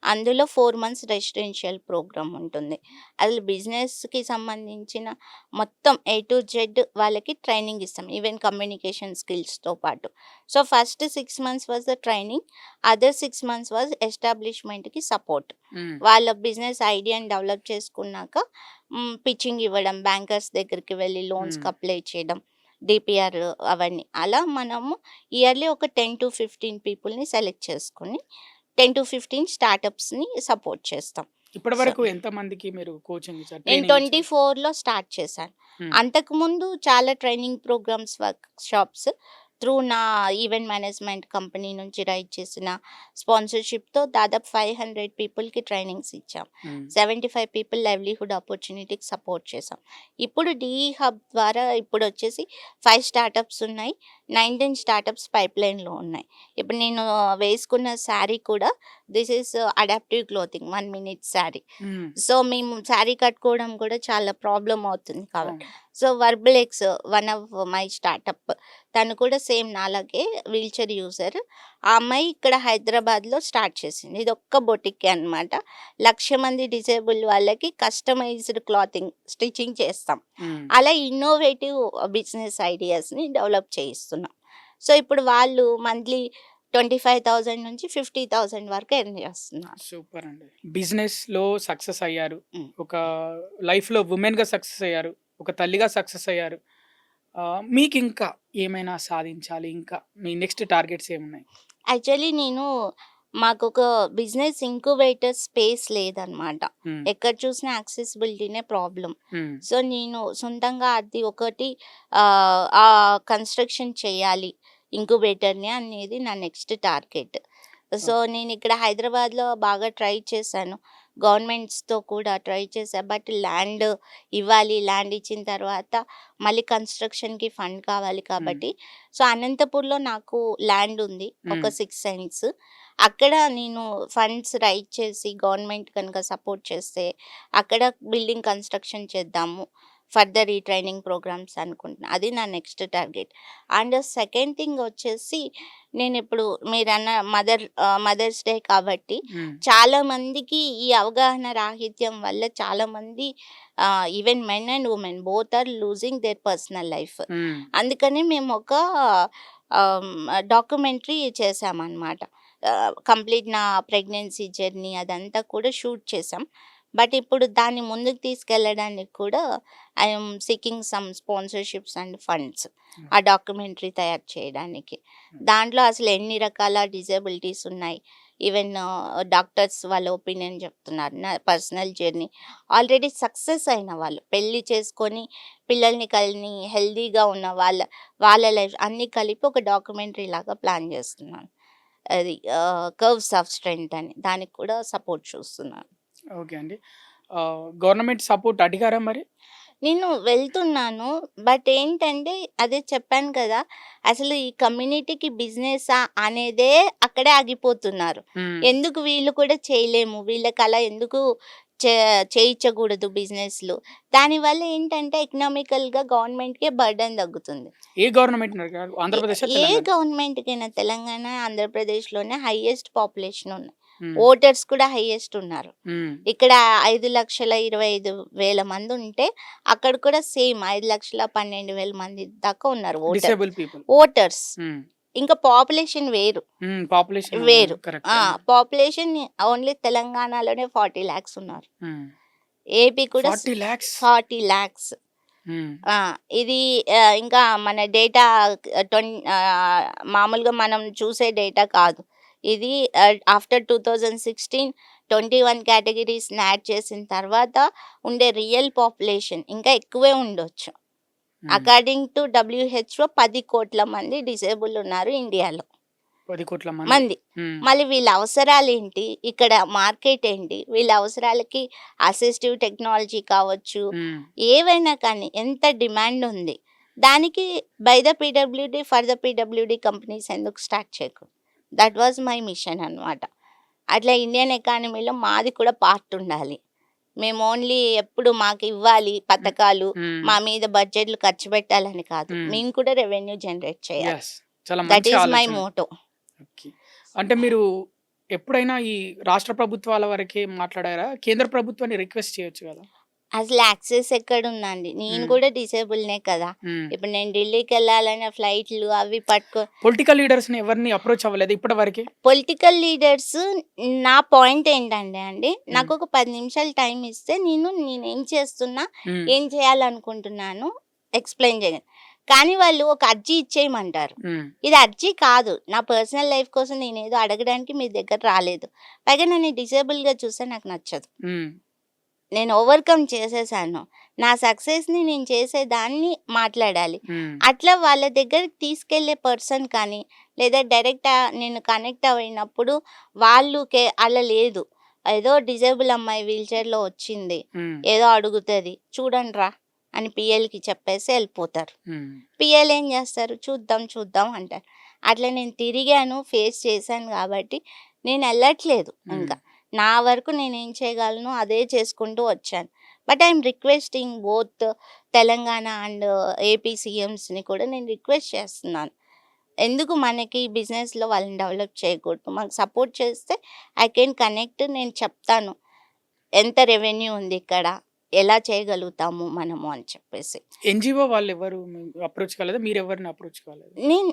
[SPEAKER 2] అందులో 4 మంత్స్ రెసిడెన్షియల్ ప్రోగ్రామ్ ఉంటుంది. అసలు బిజినెస్‌కి సంబంధించిన మొత్తం ఏ టు జెడ్ వాళ్ళకి ట్రైనింగ్ ఇస్తాం. ఈవెన్ కమ్యూనికేషన్ స్కిల్స్‌తో పాటు. So, first 6 months was the training. Other 6 months was ఎస్టాబ్లిష్‌మెంట్‌కి సపోర్ట్.
[SPEAKER 1] హ్మ్.
[SPEAKER 2] వాళ్ళ బిజినెస్ ఐడియాని డెవలప్ చేసుకున్నాక పిచింగ్ ఇవ్వడం, బ్యాంకర్స్ దగ్గరికి వెళ్ళి లోన్స్‌కి
[SPEAKER 1] హ్మ్.
[SPEAKER 2] అప్లై చేయడం, డీపీఆర్ అవన్నీ. అలా మనము ఇయర్లీ ఒక 10-15 పీపుల్‌ని సెలెక్ట్ చేసుకొని 10-15 స్టార్టప్స్‌ని సపోర్ట్ చేస్తాం.
[SPEAKER 1] ఇప్పటి
[SPEAKER 2] సో,
[SPEAKER 1] వరకు ఎంతమందికి మీరు కోచింగ్ ఇచ్చారు?
[SPEAKER 2] నేను
[SPEAKER 1] ట్రైనింగ్ ఇచ్చారు?
[SPEAKER 2] 24లో స్టార్ట్ చేశాను.
[SPEAKER 1] హ్మ్.
[SPEAKER 2] అంతకుముందు చాలా ట్రైనింగ్ ప్రోగ్రామ్స్, వర్క్‌షాప్స్ త్రూ నా ఈవెంట్ మేనేజ్మెంట్ కంపెనీ నుంచి రైట్ చేసిన స్పాన్సర్‌షిప్‌తో దాదాపు 500 పీపుల్‌కి ట్రైనింగ్స్ ఇచ్చాం.
[SPEAKER 1] హ్మ్.
[SPEAKER 2] 75 పీపుల్ లైవ్లీహుడ్ ఆపర్చునిటీకి సపోర్ట్ చేసాం. ఇప్పుడు డీఈ హబ్ ద్వారా ఇప్పుడొచ్చేసి 5 స్టార్టప్స్ ఉన్నాయి. 19 స్టార్టప్స్ పైప్‌లైన్‌లో ఉన్నాయి. ఇప్పుడు నేను వేసుకున్న శారీ కూడా this is adaptive clothing 1 minute sari.
[SPEAKER 1] హ్మ్.
[SPEAKER 2] సో, మేము శారీ కట్టుకోవడం కూడా చాలా ప్రాబ్లమ్ అవుతుంది కాబట్టి.
[SPEAKER 1] అవును.
[SPEAKER 2] So, Verbulex one of my startup. తను కూడా సేమ్ నాలాగే వీల్‌చైర్ యూజర్. ఆ అమ్మాయి ఇక్కడ హైదరాబాద్‌లో స్టార్ట్ చేసింది. ఇదొక్క బొటికే అనమాట. 1,00,000 మంది డిజేబుల్ వాళ్ళకి కస్టమైజ్డ్ క్లాతింగ్ స్టిచింగ్ చేస్తాం.
[SPEAKER 1] హ్మ్.
[SPEAKER 2] అలా ఇన్నోవేటివ్ బిజినెస్ ఐడియాస్‌ని డెవలప్ చేయిస్తున్నాం. సో, ఇప్పుడు వాళ్ళు మంత్లీ 25,000 నుంచి 50,000 వరకు ఎర్న్ చేస్తున్నారు.
[SPEAKER 1] సూపర్ అండి. బిజినెస్‌లో సక్సెస్ అయ్యారు.
[SPEAKER 2] హ్మ్.
[SPEAKER 1] ఒక లైఫ్‌లో వుమెన్‌గా సక్సెస్ అయ్యారు. ఒక తల్లిగా సక్సెస్ అయ్యారు. మీకింకా ఏమైనా సాధించాలి ఇంకా మీ నెక్స్ట్ టార్గెట్స్ ఏమున్నాయి?
[SPEAKER 2] యాక్చువల్లీ మాకొక బిజినెస్ ఇంక్యుబేటర్ స్పేస్ లేదనమాట.
[SPEAKER 1] హ్మ్.
[SPEAKER 2] ఎక్కడ చూసినా యాక్సెసిబిలిటీనే ప్రాబ్లమ్.
[SPEAKER 1] హ్మ్.
[SPEAKER 2] సో, నేను సొంతంగా అది ఒకటి ఆ కన్‌స్ట్రక్షన్ చేయాలి ఇంక్యుబేటర్‌ని అనేది నా నెక్స్ట్ టార్గెట్. So,
[SPEAKER 1] okay.
[SPEAKER 2] నేనిక్కడ హైదరాబాద్‌లో బాగా ట్రై చేశాను. గవర్నమెంట్స్‌తో కూడా ట్రై చేశా. బట్ ల్యాండ్ ఇవ్వాలి. ల్యాండ్ ఇచ్చిన తర్వాత మళ్ళీ కన్‌స్ట్రక్షన్‌కి ఫండ్ కావాలి
[SPEAKER 1] హ్మ్.
[SPEAKER 2] కాబట్టి, సో, అనంతపూర్‌లో నాకు ల్యాండ్ ఉంది. ఒక
[SPEAKER 1] హ్మ్.
[SPEAKER 2] 6 సెంట్స్. అక్కడ నేను ఫండ్స్ రైజ్ చేసి గవర్నమెంట్ కనుక సపోర్ట్ చేస్తే, అక్కడ బిల్డింగ్ కన్‌స్ట్రక్షన్ చేద్దాము. ఫర్దర్ ఈ ట్రైనింగ్ ప్రోగ్రామ్స్ అనుకుంటున్నా. అది నా next target. And second thing వచ్చేసి నేనిప్పుడు మీరన్న మదర్స్ డే కాబట్టి
[SPEAKER 1] హ్మ్.
[SPEAKER 2] చాలామందికి ఈ అవగాహన రాహిత్యం వల్ల చాలామంది even men and women both are losing their personal life.
[SPEAKER 1] Hmm.
[SPEAKER 2] అందుకని మేము ఒక డాక్యుమెంటరీ చేశామన్నమాట. కంప్లీట్ నా ప్రెగ్నెన్సీ జర్నీ అదంతా కూడా షూట్ చేసాం. బట్ ఇప్పుడు దాన్ని ముందుకు తీసుకెళ్ళడానికి కూడా I am seeking some sponsorships and funds.
[SPEAKER 1] హ్మ్.
[SPEAKER 2] ఆ డాక్యుమెంటరీ తయారు చేయడానికి.
[SPEAKER 1] హ్మ్.
[SPEAKER 2] దాంట్లో అసలు ఎన్ని రకాల డిజేబిలిటీస్ ఉన్నాయి. ఈవెన్ డాక్టర్స్ వాళ్ళ ఒపీనియన్ చెప్తున్నారు. నా పర్సనల్ జర్నీ. ఆల్రెడీ సక్సెస్ అయిన వాళ్ళు పెళ్లి చేసుకొని పిల్లల్ని కని హెల్తీగా ఉన్న వాళ్ళ లైఫ్ అన్నీ కలిపి ఒక డాక్యుమెంటరీ లాగా ప్లాన్ చేస్తున్నాను. అది కర్వ్స్ ఆఫ్ స్ట్రెంగ్త్ అని. దానికి కూడా సపోర్ట్ చూస్తున్నాను.
[SPEAKER 1] ఓకే అండి. గవర్నమెంట్ సపోర్ట్ అడిగారా మరి?
[SPEAKER 2] నేను వెళ్తున్నాను. బట్ ఏంటంటే అదే చెప్పాను కదా! అసలు ఈ కమ్యూనిటీకి బిజినెసా అనేదే అక్కడే ఆగిపోతున్నారు.
[SPEAKER 1] హ్మ్.
[SPEAKER 2] ఎందుకు వీళ్ళు కూడా చేయలేము. వీళ్ళకలా ఎందుకు చే చేయించకూడదు బిజినెస్‌లు. దానివల్ల ఏంటంటే ఎకనామికల్‌గా గవర్నమెంట్‌కే బర్డెన్ తగ్గుతుంది.
[SPEAKER 1] ఏ గవర్నమెంట్‌ని అడిగారు?
[SPEAKER 2] ఏ
[SPEAKER 1] ఆంధ్రప్రదేశా?
[SPEAKER 2] ఏ
[SPEAKER 1] తెలంగాణ?
[SPEAKER 2] గవర్నమెంట్‌కైనా తెలంగాణ, ఆంధ్రప్రదేశ్‌లోనే హైయెస్ట్ పాపులేషన్ ఉన్నాయి.
[SPEAKER 1] హ్మ్.
[SPEAKER 2] ఓటర్స్ కూడా హైయెస్ట్ ఉన్నారు.
[SPEAKER 1] హ్మ్.
[SPEAKER 2] ఇక్కడ 5,25,000 మంది ఉంటే, అక్కడ కూడా సేమ్ 5,12,000 మంది దాకా ఉన్నారు
[SPEAKER 1] డిసేబుల్ పీపుల్.
[SPEAKER 2] ఓటర్స్.
[SPEAKER 1] హ్మ్.
[SPEAKER 2] ఇంకా పాపులేషన్ వేరు.
[SPEAKER 1] హ్మ్. పాపులేషన్
[SPEAKER 2] వేరు.
[SPEAKER 1] కరెక్టే అండి.
[SPEAKER 2] పాపులేషన్ ఓన్లీ తెలంగాణలోనే 40,00,000 ఉన్నారు.
[SPEAKER 1] హ్మ్.
[SPEAKER 2] ఏపీ కూడా
[SPEAKER 1] 40,00,000.
[SPEAKER 2] 40,00,000.
[SPEAKER 1] హ్మ్.
[SPEAKER 2] ఆ! ఇది ఇంకా మన డేటా మామూలుగా మనం చూసే డేటా కాదు. ఇది ఆఫ్టర్ 2016, 21 కేటగరీస్‌ని యాడ్ చేసిన తర్వాత ఉండే రియల్ పాపులేషన్ ఇంకా ఎక్కువే ఉండొచ్చు.
[SPEAKER 1] హ్మ్.
[SPEAKER 2] అకార్డింగ్ టు డబ్ల్యూహెచ్ఓ 10,00,00,000 మంది డిసేబుల్ ఉన్నారు ఇండియాలో.
[SPEAKER 1] 10 కోట్ల మంది.
[SPEAKER 2] మంది.
[SPEAKER 1] హ్మ్.
[SPEAKER 2] మళ్ళీ వీళ్ళ అవసరాలేంటి? ఇక్కడ మార్కెట్ ఏంటి? వీళ్ళ అవసరాలకి అసిస్టివ్ టెక్నాలజీ కావచ్చు,
[SPEAKER 1] హ్మ్.
[SPEAKER 2] ఏవైనా కానీ ఎంత డిమాండ్ ఉంది. దానికి by the PWD, for the PWD companies ఎందుకు స్టార్ట్ చేయకూడదు? దట్ వాజ్ మై మిషన్ అనమాట. అట్లా ఇండియన్ ఎకానమీలో మాది కూడా పార్ట్ ఉండాలి. మేము ఓన్లీ ఎప్పుడు మాకివ్వాలి పథకాలు,
[SPEAKER 1] హ్మ్.
[SPEAKER 2] మా మీద బడ్జెట్లు ఖర్చు పెట్టాలని కాదు.
[SPEAKER 1] హ్మ్.
[SPEAKER 2] మేము కూడా రెవెన్యూ జనరేట్ చేయాలి.
[SPEAKER 1] యెస్. చాలా
[SPEAKER 2] దట్
[SPEAKER 1] మంచి
[SPEAKER 2] ఈస్ మై
[SPEAKER 1] ఆలోచన.
[SPEAKER 2] మోటో.
[SPEAKER 1] ఓకే. అంటే మీరు ఎప్పుడైనా ఈ రాష్ట్ర ప్రభుత్వాల వరకే మాట్లాడారా? కేంద్ర ప్రభుత్వాన్ని రిక్వెస్ట్ చేయొచ్చు గదా!
[SPEAKER 2] అసలు యాక్సెస్ ఎక్కడుందండి? నేను
[SPEAKER 1] హ్మ్.
[SPEAKER 2] కూడా డిసేబుల్‌నే కదా!
[SPEAKER 1] హ్మ్.
[SPEAKER 2] ఇప్పుడు నేను ఢిల్లీకెళ్ళాలన్న ఫ్లైట్‌లు అవి
[SPEAKER 1] పొలిటికల్ లీడర్స్‌ని ఎవరిని అప్రోచ్ అవ్వలేదా ఇప్పటి వరకే?
[SPEAKER 2] పొలిటికల్ లీడర్స్ నా పాయింట్ ఏంటంటే అండి,
[SPEAKER 1] హ్మ్.
[SPEAKER 2] నాకొక 10 నిమిషాలు టైం ఇస్తే నేనేం చేస్తున్నా,
[SPEAKER 1] హ్మ్.
[SPEAKER 2] ఏం చేయాలనుకుంటున్నాను ఎక్స్‌ప్లెయిన్ చేయను. కానీ వాళ్ళు ఒక అర్జీ ఇచ్చేయమంటారు.
[SPEAKER 1] హ్మ్.
[SPEAKER 2] ఇది అర్జీ కాదు. నా పర్సనల్ లైఫ్ కోసం నేనేదో అడగడానికి మీ దగ్గర రాలేదు. పైగా నన్ను డిసేబుల్‌గా చూస్తే నాకు నచ్చదు.
[SPEAKER 1] హ్మ్.
[SPEAKER 2] నేను ఓవర్‌కమ్ చేసేసాను. నా సక్సెస్‌ని నేను చేసేదాన్ని మాట్లాడాలి.
[SPEAKER 1] హ్మ్.
[SPEAKER 2] అట్లా వాళ్ళ దగ్గరికి తీసుకెళ్ళే పర్సన్ కానీ, లేదా డైరెక్ట్ నేను కనెక్ట్ అయినప్పుడు అలా లేదు. ఏదో డిజేబుల్ అమ్మాయి వీల్‌చైర్‌లో వచ్చింది.
[SPEAKER 1] హ్మ్.
[SPEAKER 2] ఏదో అడుగుతది. చూడండిరా అని పీఎల్‌కి చెప్పేసి ఎళ్ళిపోతారు.
[SPEAKER 1] హ్మ్.
[SPEAKER 2] పీఎల్ ఏం చేస్తారు? చూద్దాం, చూద్దాం అంటారు. అట్లా నేను తిరిగాను, ఫేస్ చేశాను కాబట్టి నేనెళ్ళట్లేదు
[SPEAKER 1] హ్మ్.
[SPEAKER 2] ఇంక. నా వరకు నేనేం చేయగలను అదే చేసుకుంటూ వచ్చాను. But I am requesting both Telangana and AP సీఎంస్‌ని కూడా నేను రిక్వెస్ట్ చేస్తున్నాను. ఎందుకు మనకి బిజినెస్‌లో వాళ్ళని డెవలప్ చేయకూడదు? మాకు సపోర్ట్ చేస్తే ఐ కెన్ కనెక్ట్. నేను చెప్తాను. ఎంత రెవెన్యూ ఉంది ఇక్కడ? ఎలా చేయగలుగుతాము మనము అని చెప్పేసి.
[SPEAKER 1] ఎన్‌జీఓ వాళ్ళెవరు అప్రోచ్ కాలేదా? మీరెవరిని అప్రోచ్ కాలేదా?
[SPEAKER 2] నేను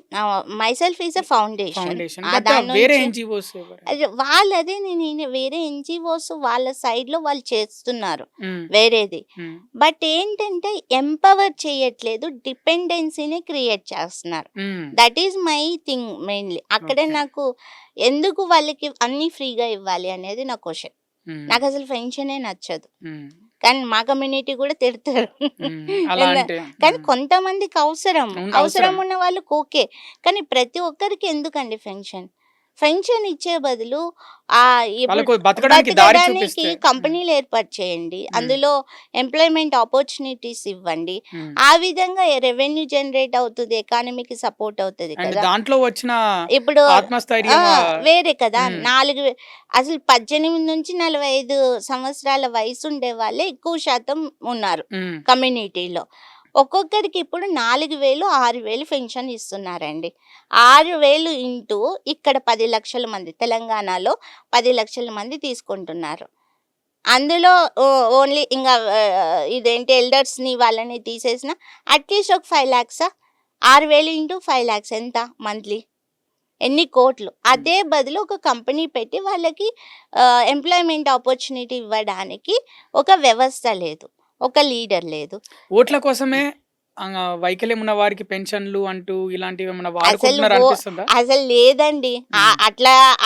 [SPEAKER 2] myself is a foundation.
[SPEAKER 1] Foundation. But
[SPEAKER 2] దాని
[SPEAKER 1] వేరే
[SPEAKER 2] నుంచి
[SPEAKER 1] ఎన్‌జీఓస్ ఎవరు?
[SPEAKER 2] వాళ్ళదే నేను వేరే ఎన్‌జీఓస్ వాళ్ళ సైడ్‌లో వాళ్ళు చేస్తున్నారు
[SPEAKER 1] హ్మ్.
[SPEAKER 2] వేరేది.
[SPEAKER 1] హ్మ్.
[SPEAKER 2] బట్ ఏంటంటే ఎంపవర్ చేయట్లేదు. డిపెండెన్సీని క్రియేట్ చేస్తున్నారు.
[SPEAKER 1] హ్మ్.
[SPEAKER 2] That is my thing mainly. అక్కడే
[SPEAKER 1] ఓకే.
[SPEAKER 2] నాకు ఎందుకు వాళ్ళకి అన్నీ ఫ్రీగా ఇవ్వాలి అనేది నా క్వెషన్.
[SPEAKER 1] హ్మ్.
[SPEAKER 2] నాకసలు పెన్షనే నచ్చదు.
[SPEAKER 1] హ్మ్.
[SPEAKER 2] కానీ మా కమ్యూనిటీ కూడా తిడతారు.
[SPEAKER 1] హ్మ్. అలా అంటే
[SPEAKER 2] కానీ
[SPEAKER 1] హ్మ్.
[SPEAKER 2] కొంతమందికి అవసరం.
[SPEAKER 1] అవును.
[SPEAKER 2] అవసరం
[SPEAKER 1] అవసరం.
[SPEAKER 2] ఉన్న వాళ్ళకి ఓకే. కానీ ప్రతి ఒక్కరికి ఎందుకండి పెన్షన్? పెన్షన్ ఇచ్చే బదులు ఇప్పుడు
[SPEAKER 1] వాళ్ళకు బతకడానికి దారి
[SPEAKER 2] బతకడానికి
[SPEAKER 1] చూపిస్తే. హ్మ్.
[SPEAKER 2] కంపెనీలు ఏర్పాటు చేయండి.
[SPEAKER 1] హ్మ్.
[SPEAKER 2] అందులో ఎంప్లాయ్‌మెంట్ ఆపర్చునిటీస్ ఇవ్వండి.
[SPEAKER 1] హ్మ్.
[SPEAKER 2] ఆ విధంగా రెవెన్యూ జనరేట్ అవుతది. ఎకానమీకి సపోర్ట్ అవుతది
[SPEAKER 1] అండ్
[SPEAKER 2] కదా!
[SPEAKER 1] దాంట్లో వచ్చిన
[SPEAKER 2] ఇప్పుడు
[SPEAKER 1] ఆత్మస్థైర్యం
[SPEAKER 2] వేరే కదా!
[SPEAKER 1] హ్మ్.
[SPEAKER 2] 4 అసలు 18-45 సంవత్సరాల వయసుండే వాళ్ళే ఎక్కువ శాతం ఉన్నారు
[SPEAKER 1] హ్మ్.
[SPEAKER 2] కమ్యూనిటీలో. ఒక్కొక్కరికి ఇప్పుడు 4,000, 6,000 పెన్షన్ ఇస్తున్నారండి. 6,000 ఇంటూ ఇక్కడ 10,00,000 మంది తెలంగాణలో 10,00,000 మంది తీసుకుంటున్నారు. అందులో ఓన్లీ ఇదేంటి ఎల్డర్స్‌ని వాళ్ళని తీసేసిన అట్‌లీస్ట్ ఒక 5,00,000 6,000 ఇంటూ 5,00,000 ఎంత మంత్లీ? ఎన్ని కోట్లు.
[SPEAKER 1] హ్మ్.
[SPEAKER 2] అదే బదులు ఒక కంపెనీ పెట్టి వాళ్ళకి ఎంప్లాయ్‌మెంట్ ఆపర్చునిటీ ఇవ్వడానికి ఒక వ్యవస్థ లేదు. ఒక లీడర్ లేదు.
[SPEAKER 1] ఓట్ల కోసమే వైకల్యం ఉన్న వారికి పెన్షన్‌లు అంటూ ఇలాంటివేమన్నా
[SPEAKER 2] అసలు
[SPEAKER 1] వాడుకుంటున్నారా అనిపిస్తుందా?
[SPEAKER 2] అసలు లేదండి.
[SPEAKER 1] హ్మ్.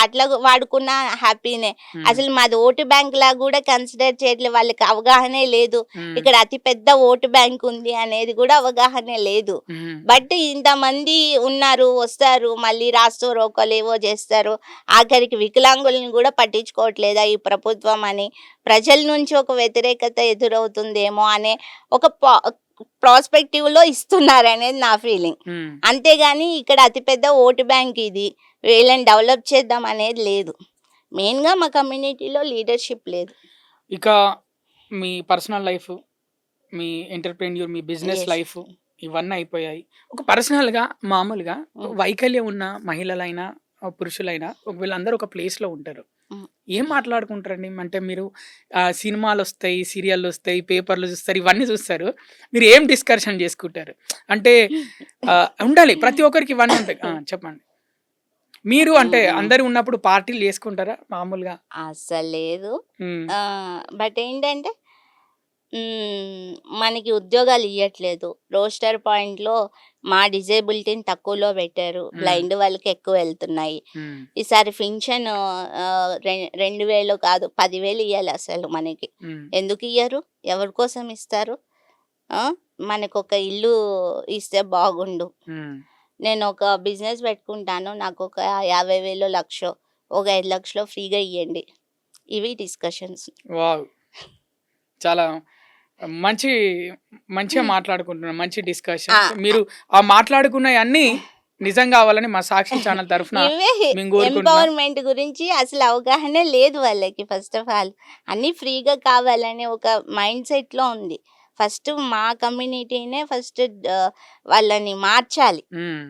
[SPEAKER 2] అట్లా వాడుకున్న హ్యాపీనే.
[SPEAKER 1] హ్మ్.
[SPEAKER 2] అసలు మాది ఓటు బ్యాంక్‌లా గూడా కన్సిడర్ చేయట్లే. వాళ్ళకి అవగాహనే లేదు.
[SPEAKER 1] హ్మ్.
[SPEAKER 2] ఇక్కడ అతి పెద్ద ఓటు బ్యాంక్ ఉంది అనేది గూడా అవగాహనే లేదు.
[SPEAKER 1] హ్మ్.
[SPEAKER 2] బట్ ఇంతమంది ఉన్నారు, వస్తారు, మళ్ళీ రాస్తారోకోలేవో జేస్తారు. ఆఖరికి వికలాంగుల్ని గూడా పట్టించుకోవట్లేదా ఈ ప్రభుత్వం అని, ప్రజల నుంచి ఒక వ్యతిరేకత ఎదురవుతుందేమో అనే ఒక ప్రాస్పెక్టివ్‌లో ఇస్తున్నారనేది నా ఫీలింగ్.
[SPEAKER 1] హ్మ్.
[SPEAKER 2] అంతేగాని ఇక్కడ అతిపెద్ద ఓటు బ్యాంక్ ఇది. వీళ్ళని డెవలప్ చేద్దాం అనేది లేదు. మెయిన్‌గా మా కమ్యూనిటీలో లీడర్‌షిప్ లేదు.
[SPEAKER 1] ఇక మీ పర్సనల్ లైఫ్, మీ ఎంటర్‌ప్రెన్యూర్, మీ బిజినెస్
[SPEAKER 2] యెస్.
[SPEAKER 1] లైఫ్ ఇవన్నీ అయిపోయాయి. ఒక పర్సనల్‌గా మామూలుగా
[SPEAKER 2] హ్మ్.
[SPEAKER 1] వైకల్యం ఉన్న మహిళలైనా, పురుషులైనా వీళ్ళందరూ ఒక ప్లేస్‌లో ఉంటారు.
[SPEAKER 2] హ్మ్.
[SPEAKER 1] ఏం మాట్లాడుకుంటారండి? అంటే మీరు సినిమాలొస్తాయి, సీరియల్లొస్తాయి, పేపర్‌లు చూస్తారు, ఇవన్నీ చూస్తారు. మీరు ఏం డిస్కషన్ చేసుకుంటారు? అంటే ఉండాలి. ప్రతి ఒక్కరికి ఇవన్నీ ఉంటాయి. చెప్పండి. మీరు అంటే
[SPEAKER 2] హ్మ్.
[SPEAKER 1] అందరూ ఉన్నప్పుడు పార్టీలు చేసుకుంటారా మామూలుగా?
[SPEAKER 2] అస్సలు లేదు.
[SPEAKER 1] హ్మ్.
[SPEAKER 2] బట్ ఏంటంటే మనకి ఉద్యోగాలు ఇయ్యట్లేదు. రోస్టర్ పాయింట్‌లో మా డిజేబిలిటీని తక్కువలో పెట్టారు.
[SPEAKER 1] హ్మ్.
[SPEAKER 2] బ్లైండ్ వాళ్ళకి ఎక్కువ వెళ్తున్నాయి.
[SPEAKER 1] హ్మ్.
[SPEAKER 2] ఈసారి పింఛను 2,000 కాదు 10,000 ఇయ్యాలి అసలు మనకి.
[SPEAKER 1] హ్మ్.
[SPEAKER 2] ఎందుకు ఇయ్యరు? ఎవరి కోసం ఇస్తారు? ఆ! మనకొక ఇల్లు ఇస్తే బాగుండు.
[SPEAKER 1] హ్మ్.
[SPEAKER 2] నేను ఒక బిజినెస్ పెట్టుకుంటాను. నాకు ఒక 50,000 లక్షో, ఒక 5,00,000 ఫ్రీగా ఇయ్యండి. ఇవి డిస్కషన్స్.
[SPEAKER 1] వావ్! చాలా మంచి మంచిగా మాట్లాడుకుంటున్నారు. మంచి
[SPEAKER 2] ఆ!
[SPEAKER 1] డిస్కషన్స్. మీరు ఆ మాట్లాడుకున్నయన్నీ నిజం గావాలని మా సాక్షి ఛానల్ తరఫున
[SPEAKER 2] ఇవే
[SPEAKER 1] మేము కోరుకుంటున్నాం.
[SPEAKER 2] ఎంపవర్‌మెంట్ గురించి అసలు అవగాహనే లేదు వాళ్ళకి ఫస్ట్ ఆఫ్ ఆల్. అన్నీ ఫ్రీగా కావాలనే ఒక మైండ్ సెట్‌లో ఉంది. ఫస్ట్ మా కమ్యూనిటీనే ఫస్ట్ వాళ్ళని మార్చాలి.
[SPEAKER 1] హ్మ్.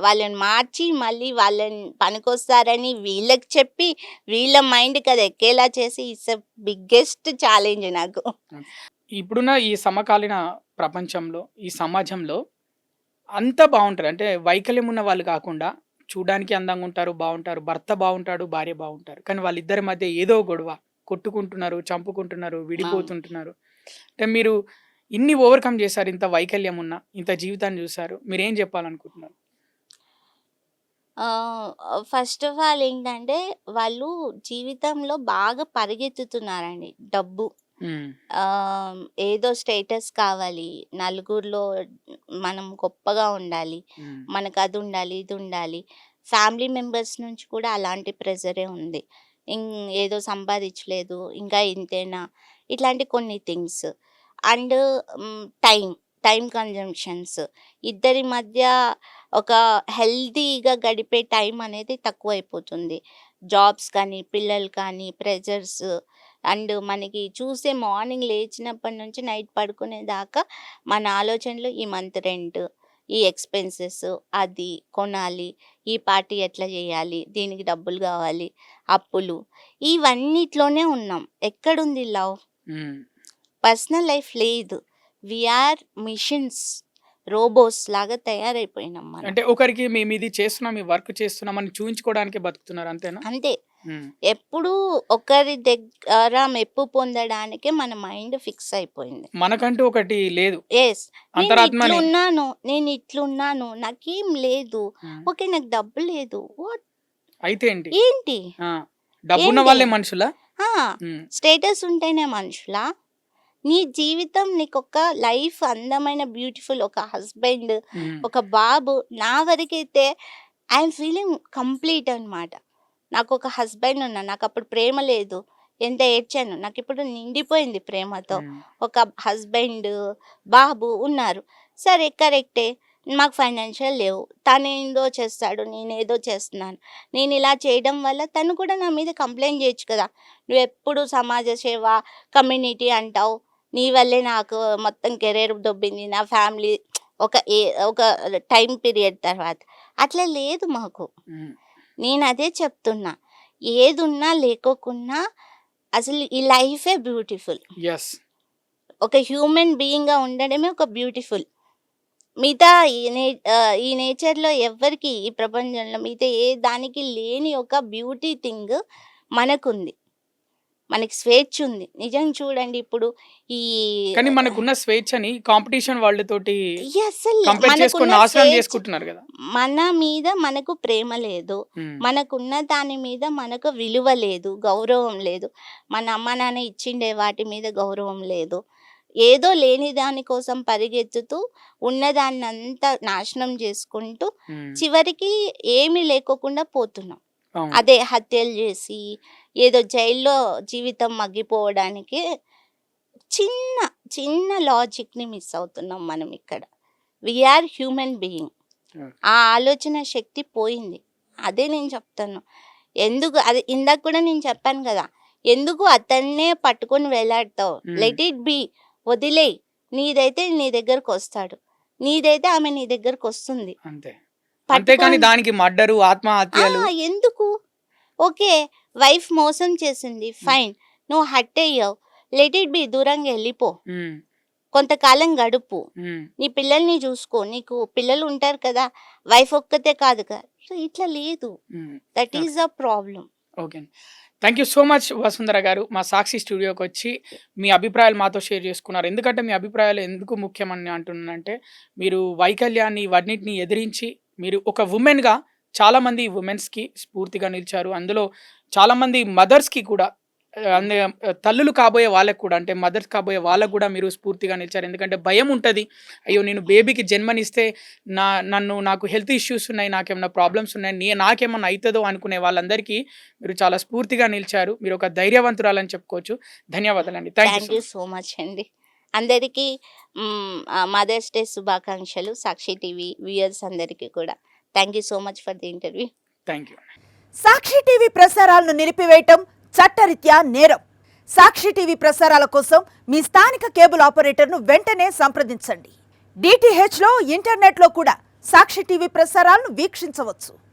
[SPEAKER 2] వాళ్ళని మార్చి మళ్ళీ వాళ్ళని పనికొస్తారని వీళ్ళకి చెప్పి, వీళ్ళ మైండ్‌కి అది ఎక్కేలా చేసి ఇట్స్ ఎ బిగ్గెస్ట్ ఛాలెంజ్ నాకు.
[SPEAKER 1] ఇప్పుడున్న ఈ సమకాలీన ప్రపంచంలో, ఈ సమాజంలో అంతా బావుంటది. అంటే వైకల్యం ఉన్న వాళ్ళు కాకుండా చూడడానికి అందంగా ఉంటారు, బావుంటారు. భర్త బావుంటాడు, భార్య బావుంటారు. కానీ వాళ్ళిద్దరి మధ్య ఏదో గొడవ. కొట్టుకుంటున్నారు, చంపుకుంటున్నారు,
[SPEAKER 2] అవును.
[SPEAKER 1] విడిపోతుంటున్నారు. అంటే మీరు ఇన్ని ఓవర్‌కమ్ చేశారు. ఇంత వైకల్యం ఉన్న, ఇంత జీవితాన్ని చూసారు. మీరేం చెప్పాలనుకుంటున్నారు?
[SPEAKER 2] ఫస్ట్ ఆఫ్ ఆల్ ఏంటంటే, వాళ్ళు జీవితంలో బాగా పరిగెత్తుతున్నారండి. డబ్బు.
[SPEAKER 1] హ్మ్.
[SPEAKER 2] ఏదో స్టేటస్ కావాలి. నలుగురిలో మనం గొప్పగా ఉండాలి.
[SPEAKER 1] హ్మ్.
[SPEAKER 2] మనకదుండాలి, ఇదుండాలి. ఫ్యామిలీ మెంబర్స్ నుంచి కూడా అలాంటి ప్రెషరే ఉంది. ఇం ఏదో సంపాదించలేదు, ఇంకా ఇంతేనా? ఇట్లాంటి కొన్ని things. And time, time consumptions. ఇద్దరి మధ్య ఒక హెల్తీగా గడిపే టైం అనేది తక్కువైపోతుంది. జాబ్స్ కానీ, పిల్లలు కానీ, ప్రెషర్స్ అండ్ మనకి చూస్తే మార్నింగ్ లేచినప్పటి నుంచి నైట్ పడుకునేదాకా మన ఆలోచనలు ఈ మంత్ రెంట్, ఈ ఎక్స్‌పెన్సెస్, అది కొనాలి, ఈ పార్టీ ఎట్లా చేయాలి, దీనికి డబ్బులు కావాలి, అప్పులు ఇవన్నిట్లోనే ఉన్నాం. ఎక్కడుంది లవ్?
[SPEAKER 1] హ్మ్.
[SPEAKER 2] పర్సనల్ లైఫ్ లేదు. వి ఆర్ మిషన్స్, రోబోస్ లాగా తయారైపోయినాం మనం.
[SPEAKER 1] అంటే ఒకరికి మేమిది చేస్తున్నాం, ఈ వర్క్ చేస్తున్నామని చూయించుకోవడానికే బతుకుతున్నారు అంతేనా?
[SPEAKER 2] అంతే.
[SPEAKER 1] హ్మ్.
[SPEAKER 2] ఎప్పుడూ ఒకరి దగ్గర మెప్పు పొందడానికే మన మైండ్ ఫిక్స్ అయిపోయింది.
[SPEAKER 1] మనకంటూ ఒకటి లేదు.
[SPEAKER 2] యెస్.
[SPEAKER 1] అంతరాత్మని
[SPEAKER 2] నేనిట్లున్నాను. నాకేం లేదు.
[SPEAKER 1] హ్మ్.
[SPEAKER 2] ఓకే. నాకు డబ్బు లేదు. వాట్?
[SPEAKER 1] అయితే ఏంటి?
[SPEAKER 2] ఏంటి?
[SPEAKER 1] ఆ! డబ్బున్న
[SPEAKER 2] ఏంటి?
[SPEAKER 1] వాళ్ళే మనుషులా?
[SPEAKER 2] ఆ!
[SPEAKER 1] హ్మ్.
[SPEAKER 2] స్టేటస్ ఉంటేనే మనుషులా? నీ జీవితం నీకొక లైఫ్ అందమైన బ్యూటిఫుల్ ఒక హస్బెండ్,
[SPEAKER 1] హ్మ్.
[SPEAKER 2] ఒక బాబు. నా వరకైతే ఐ యామ్ ఫీలింగ్ కంప్లీట్ అనమాట. నాకొక హస్బెండ్ ఉన్నారు. నాకప్పుడు ప్రేమ లేదు. ఎంత ఏడ్చాను. నాకిప్పుడు నిండిపోయింది ప్రేమతో.
[SPEAKER 1] హ్మ్.
[SPEAKER 2] ఒక హస్బెండ్, బాబు ఉన్నారు. సరే కరెక్టే. మాకు ఫైనాన్షియల్ లేవు. తనేందో చేస్తాడు. నేనేదో చేస్తున్నాను. నేనిలా చేయడం వల్ల తను కూడా నా మీద కంప్లెయింట్ చేయొచ్చు కదా! నువ్వెప్పుడు సమాజ సేవ, కమ్యూనిటీ అంటావు. నీ వల్లే నాకు మొత్తం కెరియర్ దొబ్బింది. నా ఫ్యామిలీ ఒక ఒక టైమ్ పీరియడ్ తర్వాత. అట్లా లేదు మాకు.
[SPEAKER 1] హ్మ్.
[SPEAKER 2] నేనదే చెప్తున్నా. ఏదున్నా లేకోకున్నా అసలు ఈ లైఫే బ్యూటిఫుల్.
[SPEAKER 1] యెస్.
[SPEAKER 2] ఒక హ్యూమన్ బీయింగ్‌గా ఉండడమే ఒక బ్యూటిఫుల్. మిగతా ఈ నేచర్‌లో ఎవ్వరికీ ఈ ప్రపంచంలో మిగతా ఏ దానికి లేని ఒక బ్యూటీ థింగ్ మనకుంది. మనకి స్వేచ్ఛుంది. నిజంగా చూడండి ఇప్పుడు ఈ
[SPEAKER 1] కానీ మనకున్న స్వేచ్ఛని కాంపిటీషన్ వాళ్ళతోటి
[SPEAKER 2] అసలు
[SPEAKER 1] కంపేర్ చేసుకొని
[SPEAKER 2] మనకున్న
[SPEAKER 1] నాశనం
[SPEAKER 2] స్వేచ్ఛ
[SPEAKER 1] చేసుకుంటున్నారు గదా!
[SPEAKER 2] మన మీద మనకు ప్రేమ లేదు.
[SPEAKER 1] హ్మ్.
[SPEAKER 2] మనకున్న దాని మీద మనకు విలువ లేదు. గౌరవం లేదు. మన అమ్మ, నాన్న ఇచ్చిండే వాటి మీద గౌరవం లేదు. ఏదో లేని దాని కోసం పరిగెత్తుతూ ఉన్నదాన్నంతా నాశనం చేసుకుంటూ
[SPEAKER 1] హ్మ్.
[SPEAKER 2] చివరికి ఏమీ లేకోకుండా పోతున్నాం.
[SPEAKER 1] అవును.
[SPEAKER 2] అదే హత్యలు చేసి, ఏదో జైల్లో జీవితం మగ్గిపోవడానికి చిన్న, చిన్న లాజిక్‌ని మిస్ అవుతున్నాం మనం ఇక్కడ. We are human being.
[SPEAKER 1] Okay.
[SPEAKER 2] ఆ ఆలోచన శక్తి పోయింది. అదే నేను చెప్తాను. ఎందుకు అది ఇందాక కూడా నేను చెప్పాను గదా! ఎందుకు అతన్నే పట్టుకొని వేలాడతావు?
[SPEAKER 1] హ్మ్.
[SPEAKER 2] Let it be. వదిలేయి. నీదైతే నీ దగ్గరకొస్తాడు. నీదైతే ఆమె నీ దగ్గరకొస్తుంది.
[SPEAKER 1] అంతే. అంతేకాని
[SPEAKER 2] పట్టుకొని
[SPEAKER 1] దానికి మర్డరు, ఆత్మహత్యలు
[SPEAKER 2] ఎందుకు? ఓకే. వైఫ్ మోసం చేసింది.
[SPEAKER 1] హ్మ్.
[SPEAKER 2] ఫైన్. నువ్వు హర్ట్ అయ్యావు. Let it be. దూరంగా ఎళ్ళిపో.
[SPEAKER 1] హ్మ్.
[SPEAKER 2] కొంతకాలం గడుపు.
[SPEAKER 1] హ్మ్.
[SPEAKER 2] నీ పిల్లల్ని చూసుకో. నీకు పిల్లలు ఉంటారు కదా! వైఫ్ ఒక్కతే కాదుగా. సో, ఇట్లా లేదు.
[SPEAKER 1] Hmm.
[SPEAKER 2] That
[SPEAKER 1] okay.
[SPEAKER 2] Is the problem.
[SPEAKER 1] Okay అండి. Thank you so much Vasundhara గారు. మా సాక్షి స్టూడియోకొచ్చి మీ అభిప్రాయాలు మాతో షేర్ చేసుకున్నారు. ఎందుకంటే మీ అభిప్రాయాలు ఎందుకు ముఖ్యమని అంటున్నానంటే, మీరు వైకల్యాన్ని ఇవన్నిటిని ఎదిరించి మీరు ఒక వుమెన్‌గా చాలామంది వుమెన్స్‌కి స్ఫూర్తిగా నిలిచారు. అందులో చాలామంది మదర్స్‌కి కూడా అందే తల్లులు కాబోయే వాళ్ళకి కూడా అంటే మదర్స్ కాబోయే వాళ్ళకి కూడా మీరు స్ఫూర్తిగా నిలిచారు. ఎందుకంటే భయం ఉంటది. అయ్యో! నేను బేబీకి జన్మనిస్తే నాకు హెల్త్ ఇష్యూస్ ఉన్నాయి. నాకేమన్నా ప్రాబ్లమ్స్ ఉన్నాయి. నాకేమన్నా అయితదో అనుకునే వాళ్ళందరికీ మీరు చాలా స్ఫూర్తిగా నిలిచారు. మీరు ఒక ధైర్యవంతురాలని చెప్పుకోవచ్చు. ధన్యవాదాలండి. Thank you
[SPEAKER 2] thank
[SPEAKER 1] so
[SPEAKER 2] you
[SPEAKER 1] much.
[SPEAKER 2] So much అండి. అందరికీ మదర్స్ డే శుభాకాంక్షలు. సాక్షి టీవీ వ్యూయర్స్ అందరికీ కూడా. Thank you so much for the interview.
[SPEAKER 1] Thank you.
[SPEAKER 3] Sakshi TV ప్రసారాలను నిలిపివేయటం చట్టరీత్యా నేరం. సాక్షి టీవీ ప్రసారాల కోసం మీ స్థానిక కేబుల్ ఆపరేటర్ను వెంటనే సంప్రదించండి. డిటిహెచ్లో ఇంటర్నెట్లో కూడా సాక్షి టీవీ ప్రసారాలను వీక్షించవచ్చు.